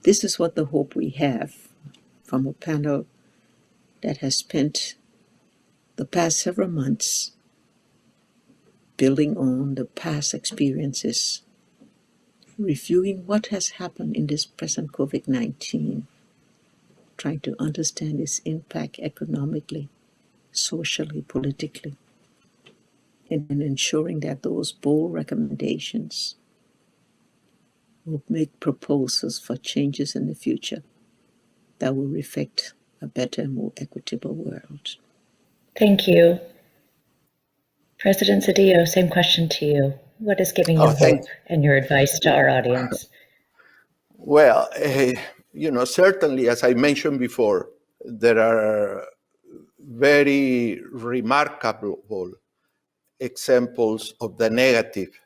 This is what the hope we have from a panel that has spent the past several months building on the past experiences, reviewing what has happened in this present COVID-19, trying to understand its impact economically, socially, politically, and ensuring that those bold recommendations will make proposals for changes in the future that will reflect a better and more equitable world. Thank you. President Zedillo, same question to you. What is giving you hope and your advice to our audience? Well, certainly, as I mentioned before, there are very remarkable examples of the negative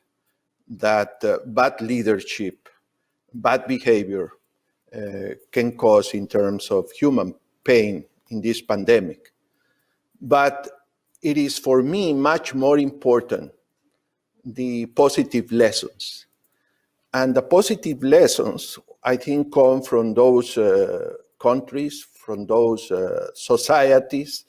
that bad leadership, bad behavior can cause in terms of human pain in this pandemic. But it is for me much more important the positive lessons. And the positive lessons, I think, come from those countries, from those societies,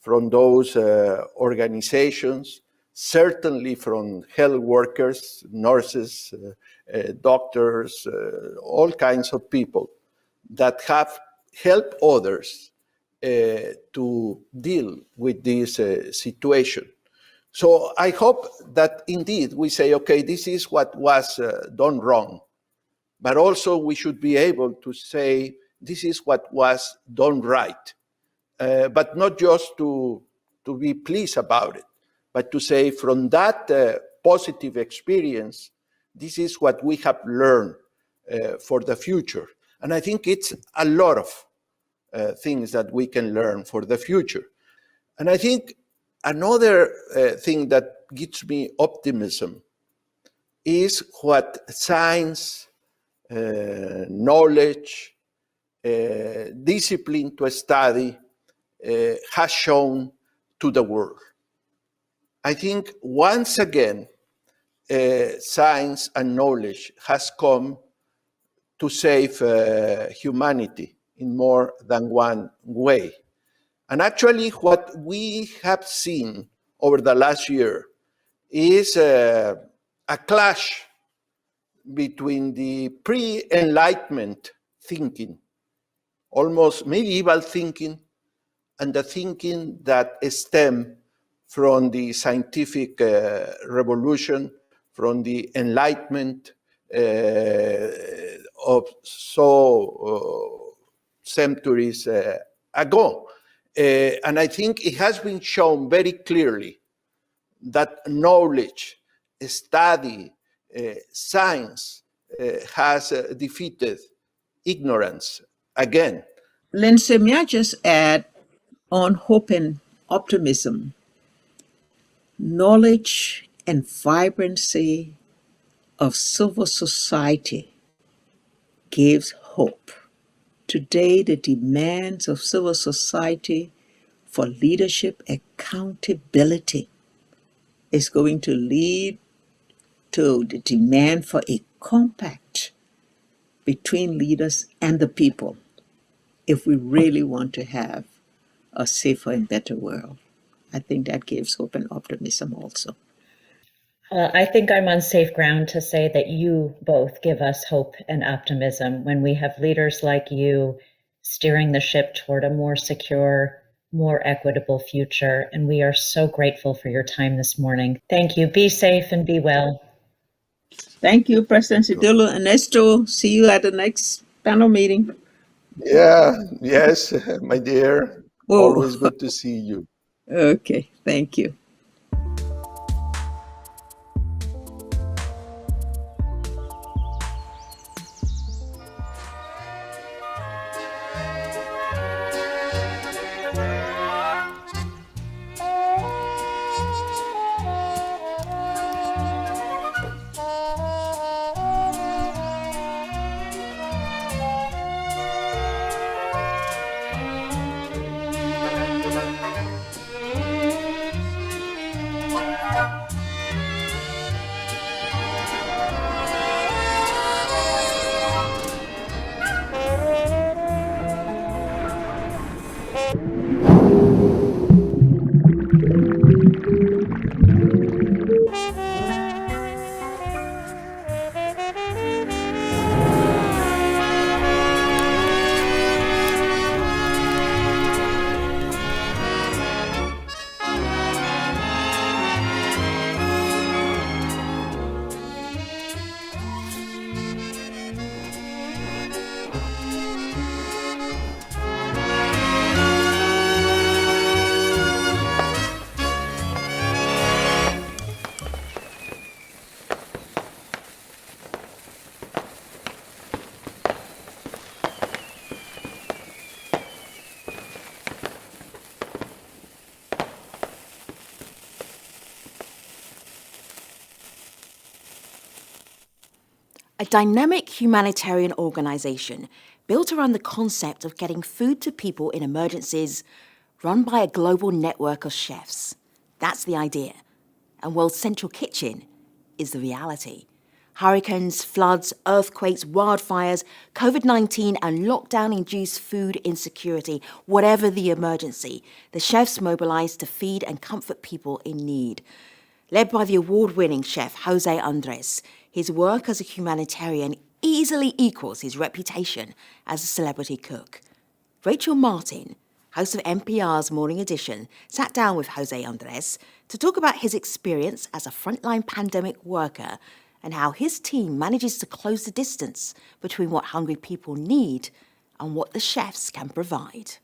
from those organizations, certainly from health workers, nurses, doctors, all kinds of people that have helped others to deal with this situation. So I hope that indeed we say, okay, this is what was done wrong, but also we should be able to say this is what was done right, but not just to be pleased about it, but to say from that positive experience, this is what we have learned for the future. And I think it's a lot of things that we can learn for the future. And I think another thing that gives me optimism is what science, knowledge, discipline to study has shown to the world. I think once again, science and knowledge has come to save humanity in more than one way. And actually what we have seen over the last year is a clash between the pre-Enlightenment thinking, almost medieval thinking, and the thinking that stemmed from the scientific revolution, from the Enlightenment of centuries ago. And I think it has been shown very clearly that knowledge, study, science has defeated ignorance again. Lindsay, may I just add on hope and optimism, knowledge and vibrancy of civil society gives hope. Today, the demands of civil society for leadership accountability is going to lead to the demand for a compact between leaders and the people if we really want to have a safer and better world. I think that gives hope and optimism also. I think I'm on safe ground to say that you both give us hope and optimism when we have leaders like you steering the ship toward a more secure, more equitable future. And we are so grateful for your time this morning. Thank you. Be safe and be well. Thank you, President Cedillo. Ernesto, see you at the next panel meeting. Yeah, yes, my dear. Whoa. Always good to see you. Okay, thank you. A dynamic humanitarian organisation built around the concept of getting food to people in emergencies, run by a global network of chefs. That's the idea. And World's Central Kitchen is the reality. Hurricanes, floods, earthquakes, wildfires, COVID-19 and lockdown-induced food insecurity, whatever the emergency, the chefs mobilise to feed and comfort people in need. Led by the award-winning chef Jose Andres, his work as a humanitarian easily equals his reputation as a celebrity cook. Rachel Martin, host of NPR's Morning Edition, sat down with Jose Andres to talk about his experience as a frontline pandemic worker and how his team manages to close the distance between what hungry people need and what the chefs can provide.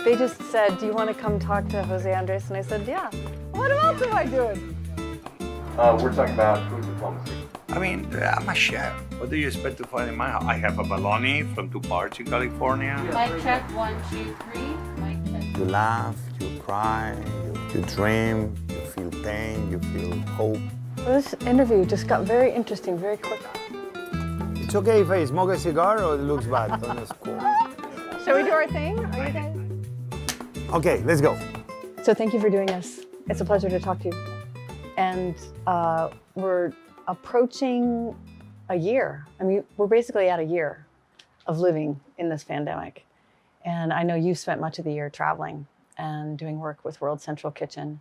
They just said, do you want to come talk to Jose Andres? And I said, yeah. What else am I doing? We're talking about food diplomacy. I mean, I'm a chef. What do you expect to find in my house? I have a bologna from 2 parts in California. Mic check, 1, 2, 3. Mic check. You laugh, you cry, you dream, you feel pain, you feel hope. Well, this interview just got very interesting very quick. It's okay if I smoke a cigar or it looks bad. Don't it's cool. Shall we do our thing? Are you guys? Okay, let's go. So thank you for doing this. It's a pleasure to talk to you. And we're approaching a year. I mean, we're basically at a year of living in this pandemic. And I know you've spent much of the year traveling and doing work with World Central Kitchen.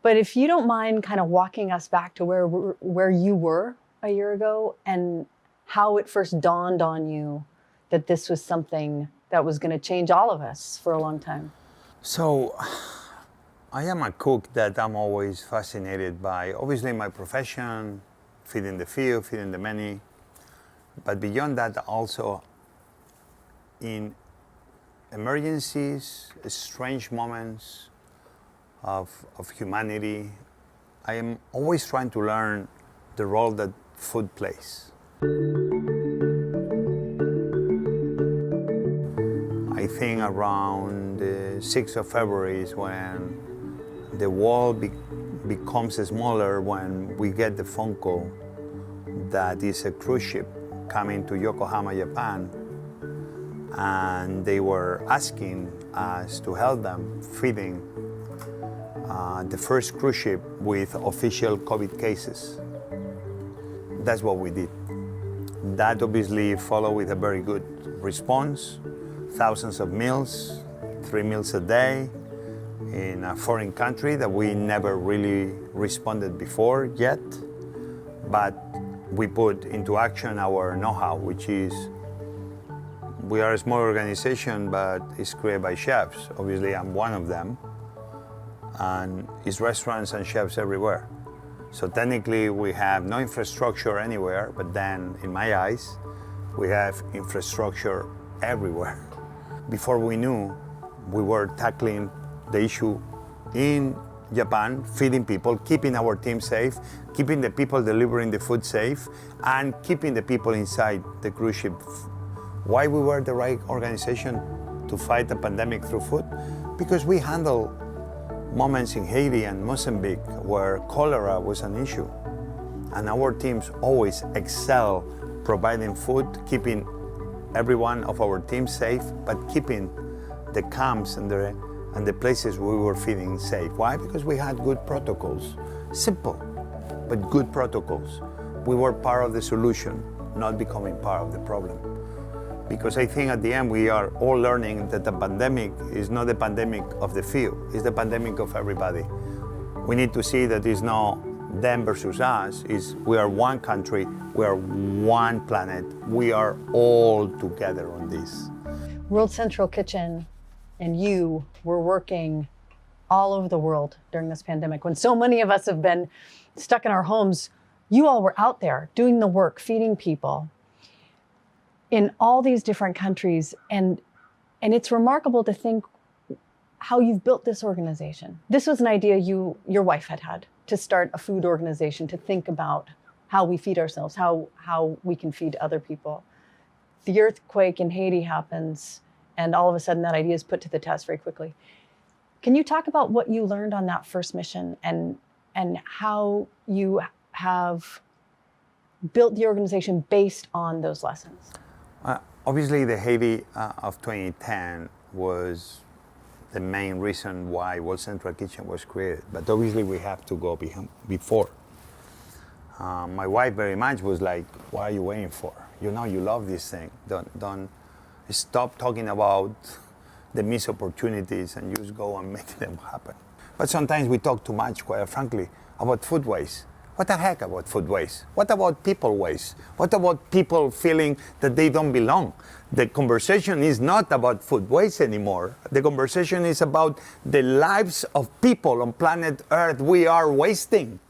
But if you don't mind kind of walking us back to where you were a year ago and how it first dawned on you that this was something that was going to change all of us for a long time. So, I am a cook that I'm always fascinated by, obviously my profession, feeding the few, feeding the many, but beyond that also in emergencies, strange moments of humanity, I am always trying to learn the role that food plays. I think around the 6th of February is when the world becomes smaller, when we get the phone call that is a cruise ship coming to Yokohama, Japan, and they were asking us to help them feeding the first cruise ship with official COVID cases. that's what we did. That obviously followed with a very good response. Thousands of meals, 3 meals a day in a foreign country that we never really responded before yet. But we put into action our know-how, which is, we are a small organization, but it's created by chefs. Obviously, I'm one of them. And it's restaurants and chefs everywhere. So technically, we have no infrastructure anywhere, but then, in my eyes, we have infrastructure everywhere. Before we knew, we were tackling the issue in Japan, feeding people, keeping our team safe, keeping the people delivering the food safe, and keeping the people inside the cruise ship. Why we were the right organization to fight the pandemic through food? Because we handle moments in Haiti and Mozambique where cholera was an issue. And our teams always excel providing food, keeping every one of our teams safe, but keeping the camps and the places we were feeding safe. Why? Because we had good protocols. Simple, but good protocols. We were part of the solution, not becoming part of the problem. Because I think at the end we are all learning that the pandemic is not the pandemic of the few, it's the pandemic of everybody. We need to see that it's not them versus us, we are one country, we are one planet, we are all together on this. World Central Kitchen and you were working all over the world during this pandemic. When so many of us have been stuck in our homes, you all were out there doing the work, feeding people in all these different countries. And it's remarkable to think how you've built this organization. This was an idea your wife had to start a food organization, to think about how we feed ourselves, how we can feed other people. The earthquake in Haiti happens, and all of a sudden that idea is put to the test very quickly. Can you talk about what you learned on that first mission and how you have built the organization based on those lessons? Obviously, the Haiti of 2010 was the main reason why World Central Kitchen was created. But obviously, we have to go before. My wife very much was like, "What are you waiting for? You know you love this thing. Don't stop talking about the missed opportunities and just go and make them happen." But sometimes we talk too much, quite frankly, about food waste. What the heck about food waste? What about people waste? What about people feeling that they don't belong? The conversation is not about food waste anymore. The conversation is about the lives of people on planet Earth we are wasting.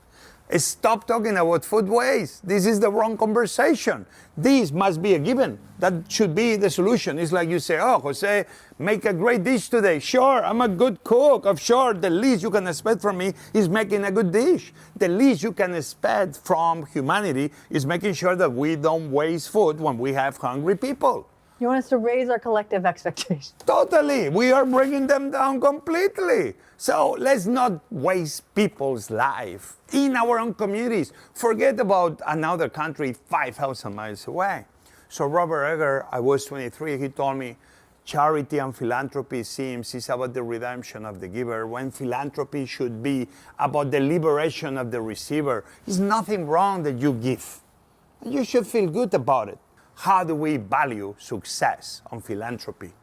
Stop talking about food waste. This is the wrong conversation. This must be a given. That should be the solution. It's like you say, "Oh, Jose, make a great dish today." Sure, I'm a good cook. Sure, the least you can expect from me is making a good dish. The least you can expect from humanity is making sure that we don't waste food when we have hungry people. You want us to raise our collective expectations. Totally. We are bringing them down completely. So let's not waste people's life in our own communities. Forget about another country 5,000 miles away. So Robert Egger, I was 23, he told me, charity and philanthropy seems is about the redemption of the giver, when philanthropy should be about the liberation of the receiver. There's nothing wrong that you give. You should feel good about it. How do we value success on philanthropy?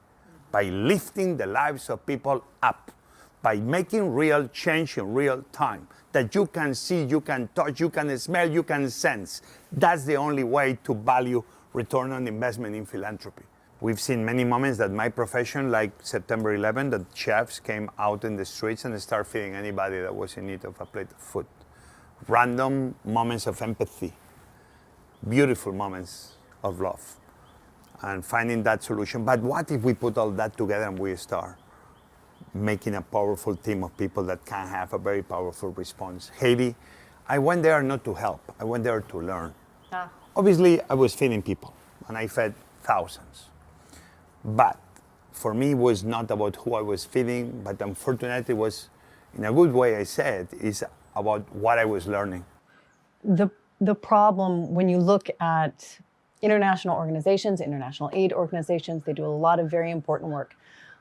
By lifting the lives of people up, by making real change in real time, that you can see, you can touch, you can smell, you can sense. That's the only way to value return on investment in philanthropy. We've seen many moments that my profession, like September 11, that chefs came out in the streets and started feeding anybody that was in need of a plate of food. Random moments of empathy, beautiful moments of love, and finding that solution. But what if we put all that together and we start making a powerful team of people that can have a very powerful response? Haiti, I went there not to help, I went there to learn. Obviously, I was feeding people, and I fed thousands. But for me, it was not about who I was feeding, but unfortunately, it was, in a good way I said, is about what I was learning. The problem, when you look at international organizations, international aid organizations, they do a lot of very important work.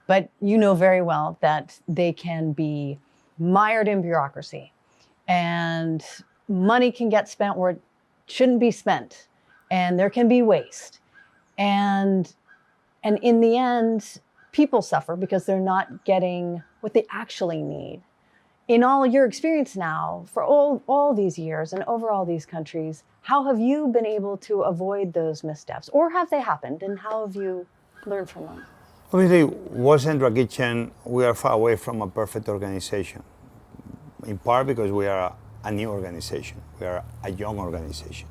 But you know very well that they can be mired in bureaucracy, and money can get spent where shouldn't be spent, and there can be waste. And in the end, people suffer because they're not getting what they actually need. In all your experience now, for all these years and over all these countries, how have you been able to avoid those missteps? Or have they happened, and how have you learned from them? Obviously, World Central Kitchen, we are far away from a perfect organization, in part because we are a new organization. We are a young organization.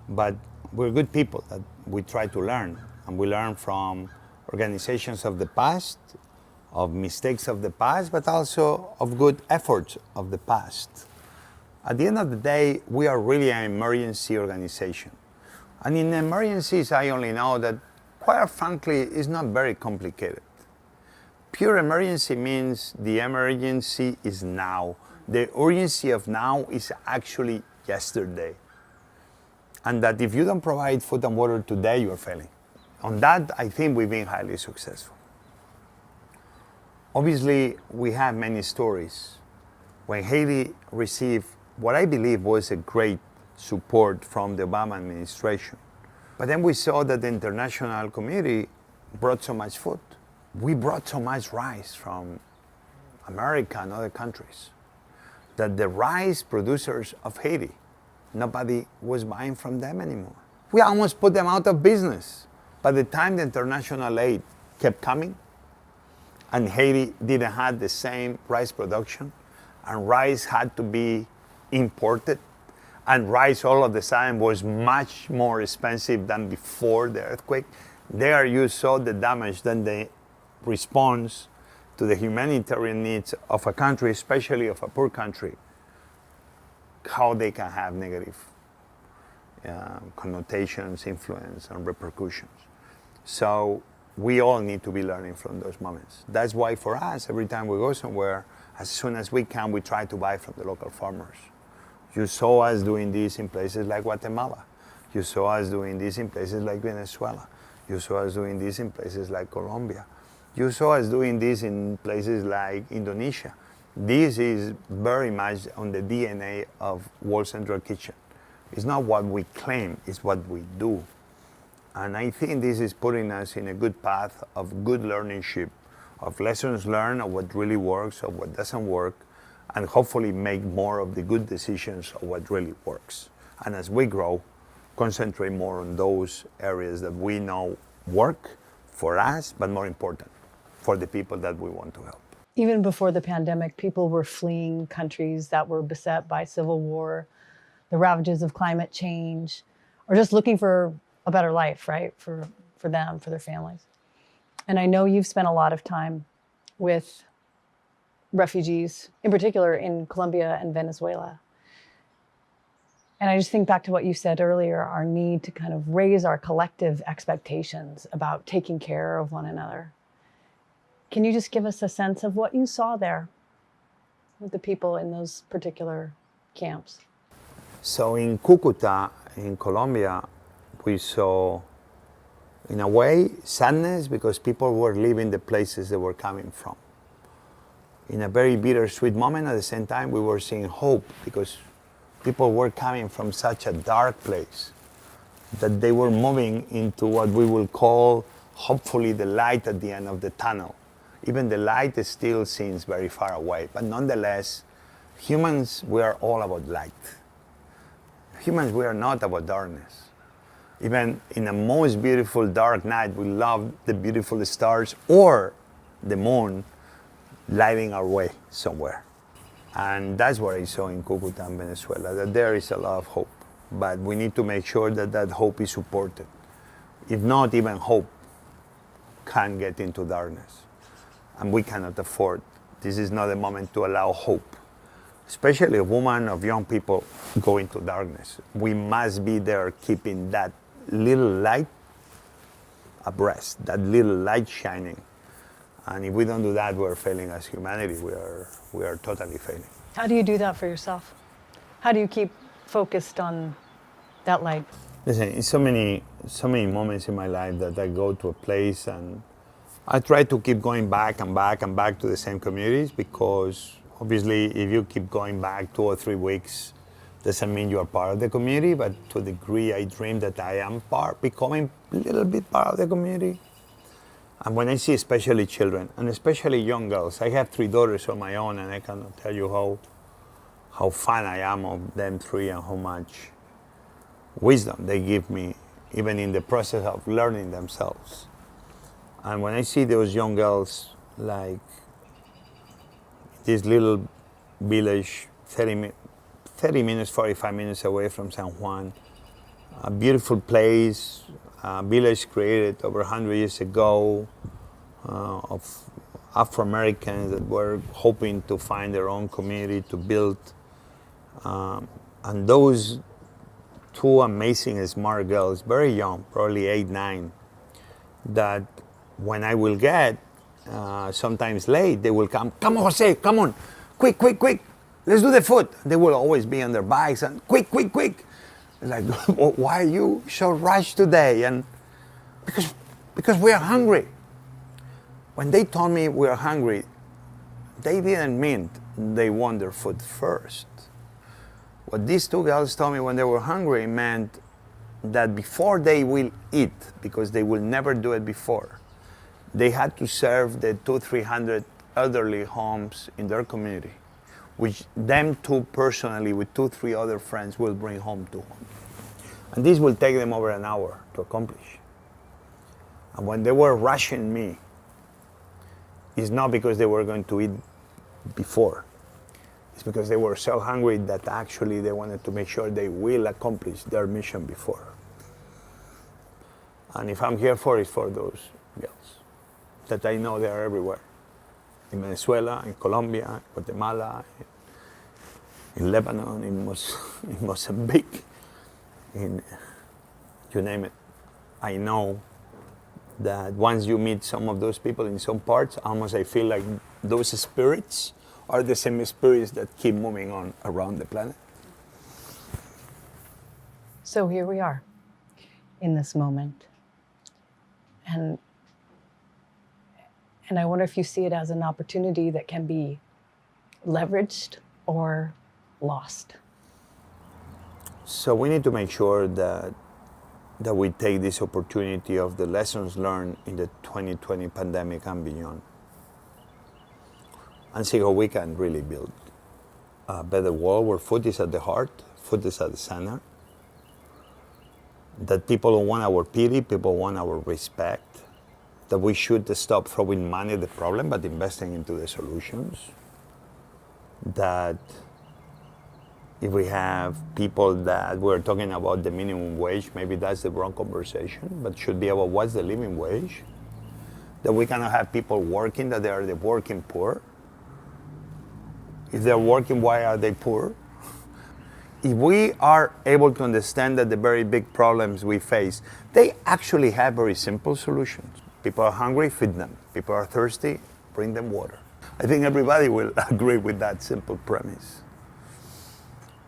But we're good people that we try to learn, and we learn from organizations of the past, of mistakes of the past, but also of good efforts of the past. At the end of the day, we are really an emergency organization. And in emergencies, I only know that, quite frankly, it's not very complicated. Pure emergency means the emergency is now. The urgency of now is actually yesterday. And that if you don't provide food and water today, you are failing. On that, I think we've been highly successful. Obviously, we have many stories. When Haiti received what I believe was a great support from the Obama administration, but then we saw that the international community brought so much food. We brought so much rice from America and other countries that the rice producers of Haiti, nobody was buying from them anymore. We almost put them out of business. By the time the international aid kept coming, and Haiti didn't have the same rice production, and rice had to be imported, and rice all of a sudden was much more expensive than before the earthquake. There you saw the damage, then the response to the humanitarian needs of a country, especially of a poor country, how they can have negative connotations, influence, and repercussions. So we all need to be learning from those moments. That's why for us, every time we go somewhere, as soon as we can, we try to buy from the local farmers. You saw us doing this in places like Guatemala. You saw us doing this in places like Venezuela. You saw us doing this in places like Colombia. You saw us doing this in places like Indonesia. This is very much on the DNA of World Central Kitchen. It's not what we claim, it's what we do. And I think this is putting us in a good path of good learnership, of lessons learned, of what really works, of what doesn't work, and hopefully make more of the good decisions of what really works. And as we grow, concentrate more on those areas that we know work for us, but more important, for the people that we want to help. Even before the pandemic, people were fleeing countries that were beset by civil war, the ravages of climate change, or just looking for a better life, right? For them, for their families. And I know you've spent a lot of time with refugees, in particular in Colombia and Venezuela. And I just think back to what you said earlier, our need to kind of raise our collective expectations about taking care of one another. Can you just give us a sense of what you saw there with the people in those particular camps? So in Cucuta, in Colombia, we saw, in a way, sadness because people were leaving the places they were coming from. In a very bittersweet moment, at the same time, we were seeing hope because people were coming from such a dark place that they were moving into what we will call, hopefully, the light at the end of the tunnel. Even the light still seems very far away, but nonetheless, humans, we are all about light. Humans, we are not about darkness. Even in the most beautiful dark night, we love the beautiful stars or the moon lighting our way somewhere. And that's what I saw in Cucuta and Venezuela, that there is a lot of hope. But we need to make sure that that hope is supported. If not, even hope can get into darkness. And we cannot afford. This is not a moment to allow hope, especially a woman of young people go into darkness. We must be there keeping that little light abreast, that little light shining. And if we don't do that, we're failing as humanity. We are totally failing. How do you do that for yourself? How do you keep focused on that light? Listen, in so many moments in my life that I go to a place and I try to keep going back and back and back to the same communities because obviously if you keep going back 2 or 3 weeks Doesn't mean you are part of the community, but to a degree I dream that I am becoming a little bit part of the community. And when I see especially children, and especially young girls, I have 3 daughters of my own, and I cannot tell you how fan I am of them 3 and how much wisdom they give me, even in the process of learning themselves. And when I see those young girls, like this little village, 30 minutes, 45 minutes away from San Juan, a beautiful place, a village created over 100 years ago of Afro-Americans that were hoping to find their own community to build. And those 2 amazing smart girls, very young, probably 8, 9, that when I will get sometimes late, they will come on, Jose, come on, quick, let's do the food. They will always be on their bikes and quick. Like, why are you so rushed today? And because we are hungry. When they told me we are hungry, they didn't mean they want their food first. What these 2 girls told me when they were hungry meant that before they will eat, because they will never do it before, they had to serve the 200-300 elderly homes in their community, which them 2 personally with 2-3 other friends will bring home to them. And this will take them over an hour to accomplish. And when they were rushing me, it's not because they were going to eat before. It's because they were so hungry that actually they wanted to make sure they will accomplish their mission before. And if I'm here for, it's for those girls that I know they are everywhere. In Venezuela, in Colombia, in Guatemala, in Lebanon, in Mozambique, in you name it. I know that once you meet some of those people in some parts, almost I feel like those spirits are the same spirits that keep moving on around the planet. So here we are in this moment. And I wonder if you see it as an opportunity that can be leveraged or lost. So we need to make sure that we take this opportunity of the lessons learned in the 2020 pandemic and beyond, and see how we can really build a better world where food is at the heart, food is at the center, that people don't want our pity, people want our respect, that we should stop throwing money at the problem but investing into the solutions, that if we have people that we're talking about the minimum wage, maybe that's the wrong conversation, but should be about what's the living wage, that we cannot have people working, that they are the working poor. If they're working, why are they poor? If we are able to understand that the very big problems we face, they actually have very simple solutions. People are hungry, feed them. People are thirsty, bring them water. I think everybody will agree with that simple premise.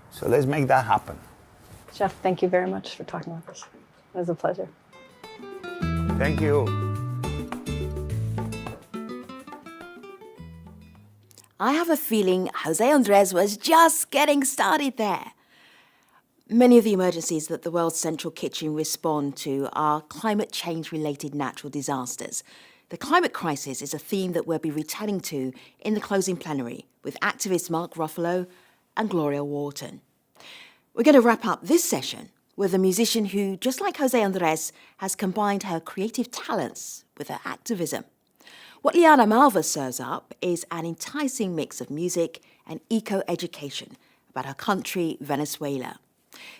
So let's make that happen. Chef, thank you very much for talking about this. It was a pleasure. Thank you. I have a feeling Jose Andres was just getting started there. Many of the emergencies that the world's central kitchen respond to are climate change-related natural disasters. The climate crisis is a theme that we'll be returning to in the closing plenary with activists Mark Ruffalo and Gloria Wharton. We're going to wrap up this session with a musician who, just like Jose Andres, has combined her creative talents with her activism. What Liana Malva serves up is an enticing mix of music and eco-education about her country, Venezuela.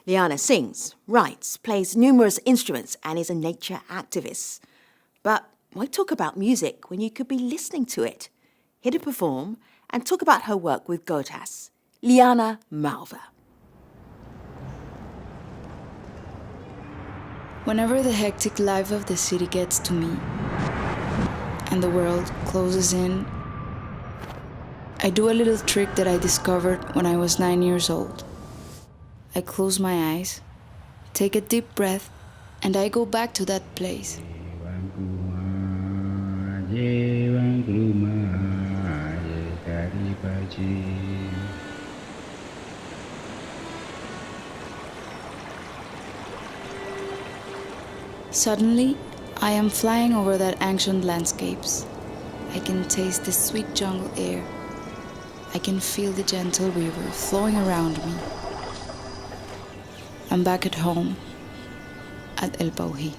Liana sings, writes, plays numerous instruments and is a nature activist. But why talk about music when you could be listening to it? Here to perform and talk about her work with Gotas, Liana Malva. Whenever the hectic life of the city gets to me and the world closes in, I do a little trick that I discovered when I was 9 years old. I close my eyes, take a deep breath, and I go back to that place. Suddenly, I am flying over that ancient landscapes. I can taste the sweet jungle air. I can feel the gentle river flowing around me. I'm back at home at El Paují.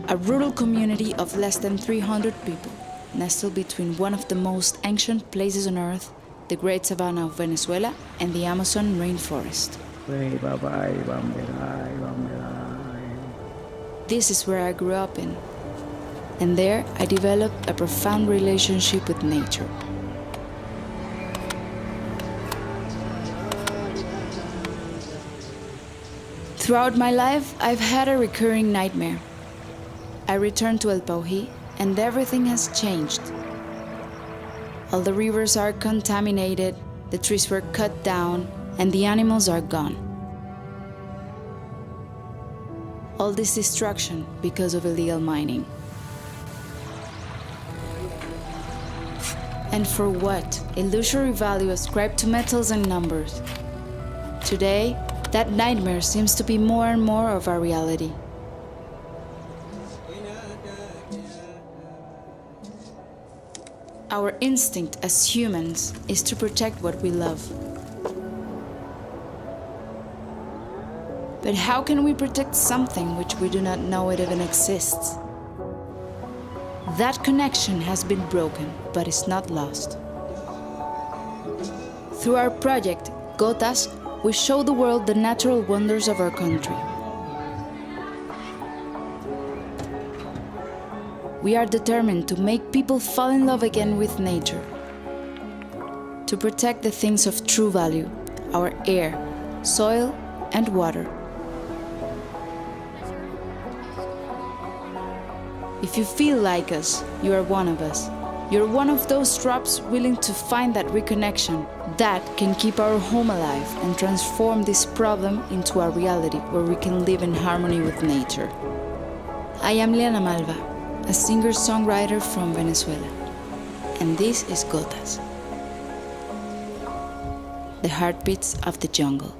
A rural community of less than 300 people, nestled between one of the most ancient places on earth, the Great Savanna of Venezuela, and the Amazon rainforest. This is where I grew up in, and there I developed a profound relationship with nature. Throughout my life, I've had a recurring nightmare. I returned to El Paují, and everything has changed. All the rivers are contaminated, the trees were cut down, and the animals are gone. All this destruction because of illegal mining. And for what? Illusory value ascribed to metals and numbers. Today, that nightmare seems to be more and more of our reality. Our instinct as humans is to protect what we love. But how can we protect something which we do not know it even exists? That connection has been broken, but is not lost. Through our project, Gotas, we show the world the natural wonders of our country. We are determined to make people fall in love again with nature, to protect the things of true value, our air, soil, and water. If you feel like us, you are one of us. You're one of those drops willing to find that reconnection that can keep our home alive and transform this problem into a reality where we can live in harmony with nature. I am Liana Malva, a singer-songwriter from Venezuela, and this is Gotas, the heartbeats of the jungle.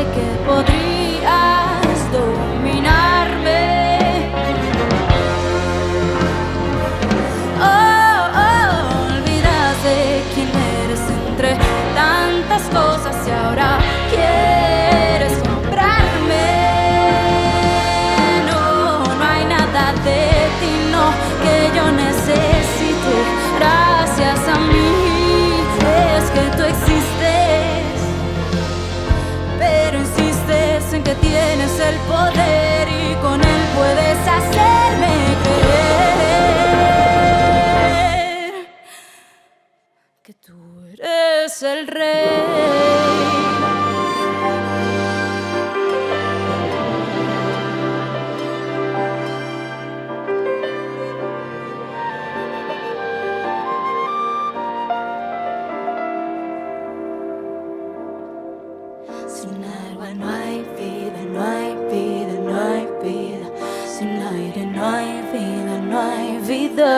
sé que podrías dominarme. Olvidas de quién eres entre tantas cosas y ahora quieres comprarme. No hay nada de ti, no, que yo necesite. Gracias a mí es que tú existes, pero insistes en que tienes el poder y con él puedes hacerme creer que tú eres el rey. Sin agua no hay vida, no hay vida, no hay vida. Sin aire no hay vida, no hay vida.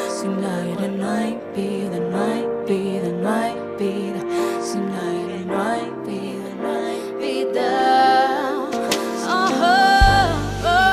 Sin aire no hay vida, no hay vida, no hay vida. Sin aire no hay vida, no hay vida. Oh, oh, oh.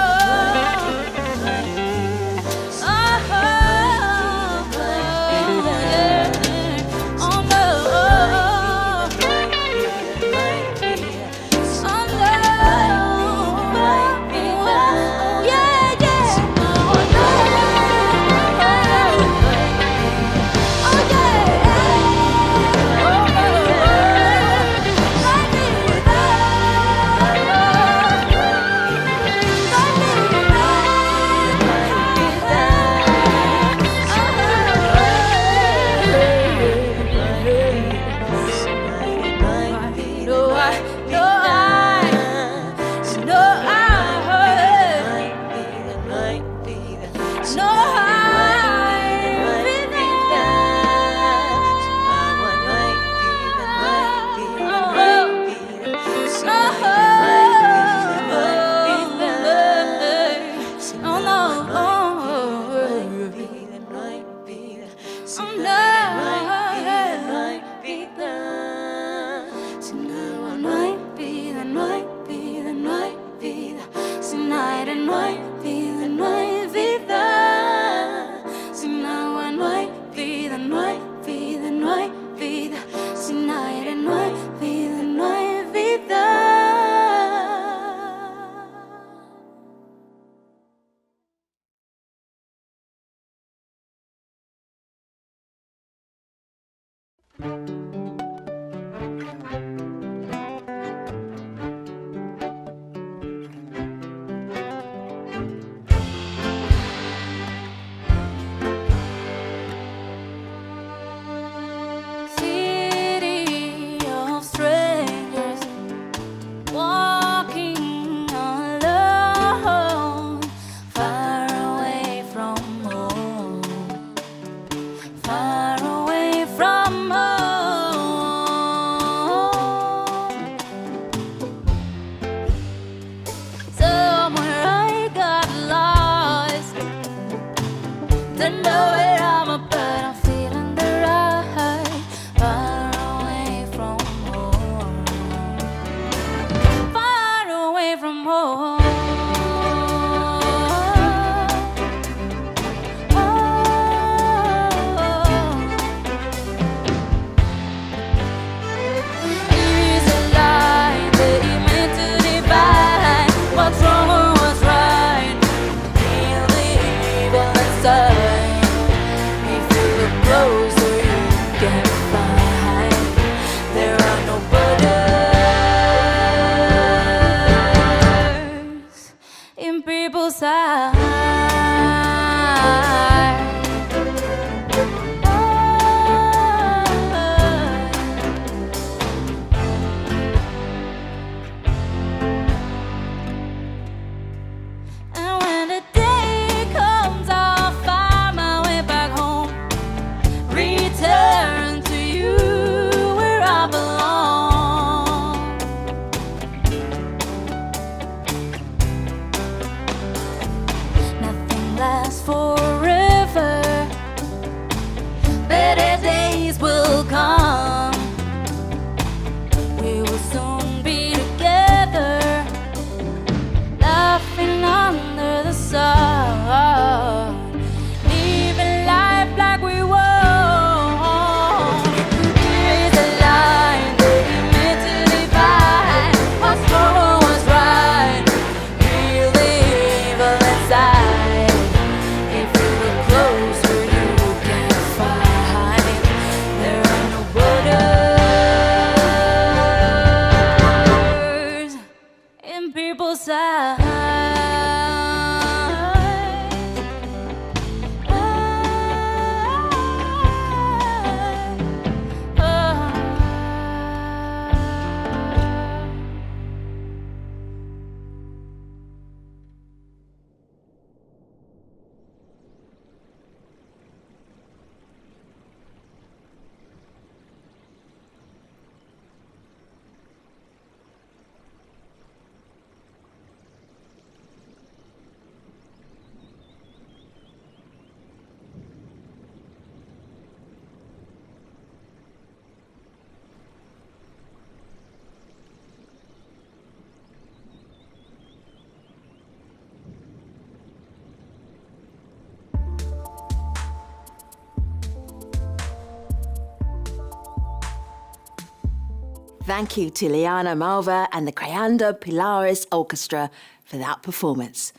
thank you to Liana Malva and the Creando Pilares Orchestra for that performance.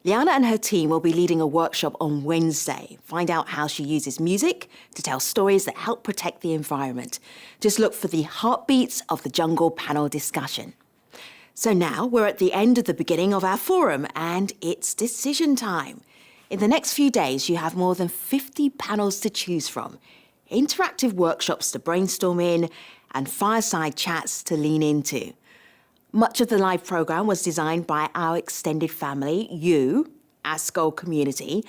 Liana and her team will be leading a workshop on Wednesday. Find out how she uses music to tell stories that help protect the environment. Just look for the Heartbeats of the Jungle panel discussion. So now we're at the end of the beginning of our forum, and it's decision time. In the next few days, you have more than 50 panels to choose from, interactive workshops to brainstorm in, and fireside chats to lean into. Much of the live programme was designed by our extended family, you, our Skoll community.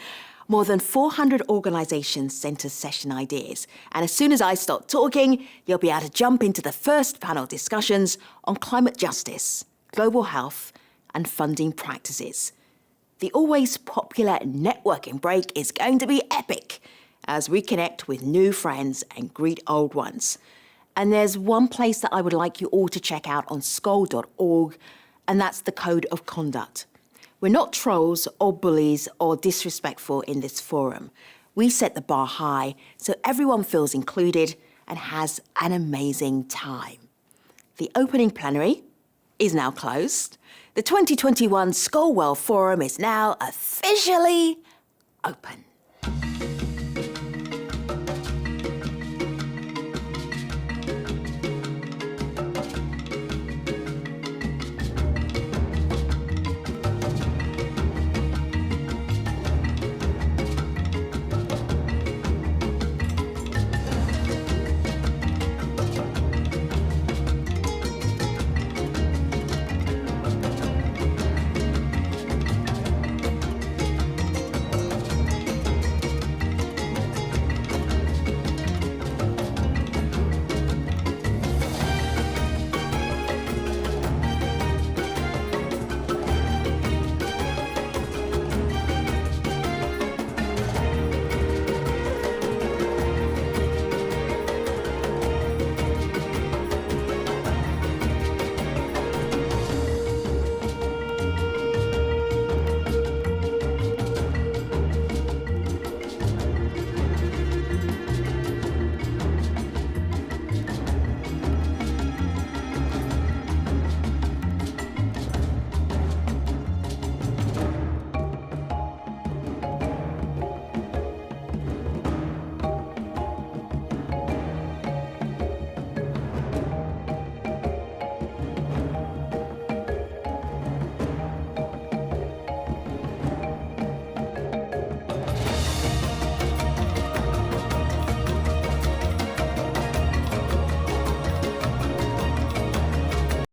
More than 400 organisations sent us session ideas. And as soon as I stop talking, you'll be able to jump into the first panel discussions on climate justice, global health and funding practices. The always popular networking break is going to be epic as we connect with new friends and greet old ones. And there's one place that I would like you all to check out on Skoll.org, and that's the Code of Conduct. We're not trolls or bullies or disrespectful in this forum. We set the bar high so everyone feels included and has an amazing time. The opening plenary is now closed. The 2021 Skoll World Forum is now officially open.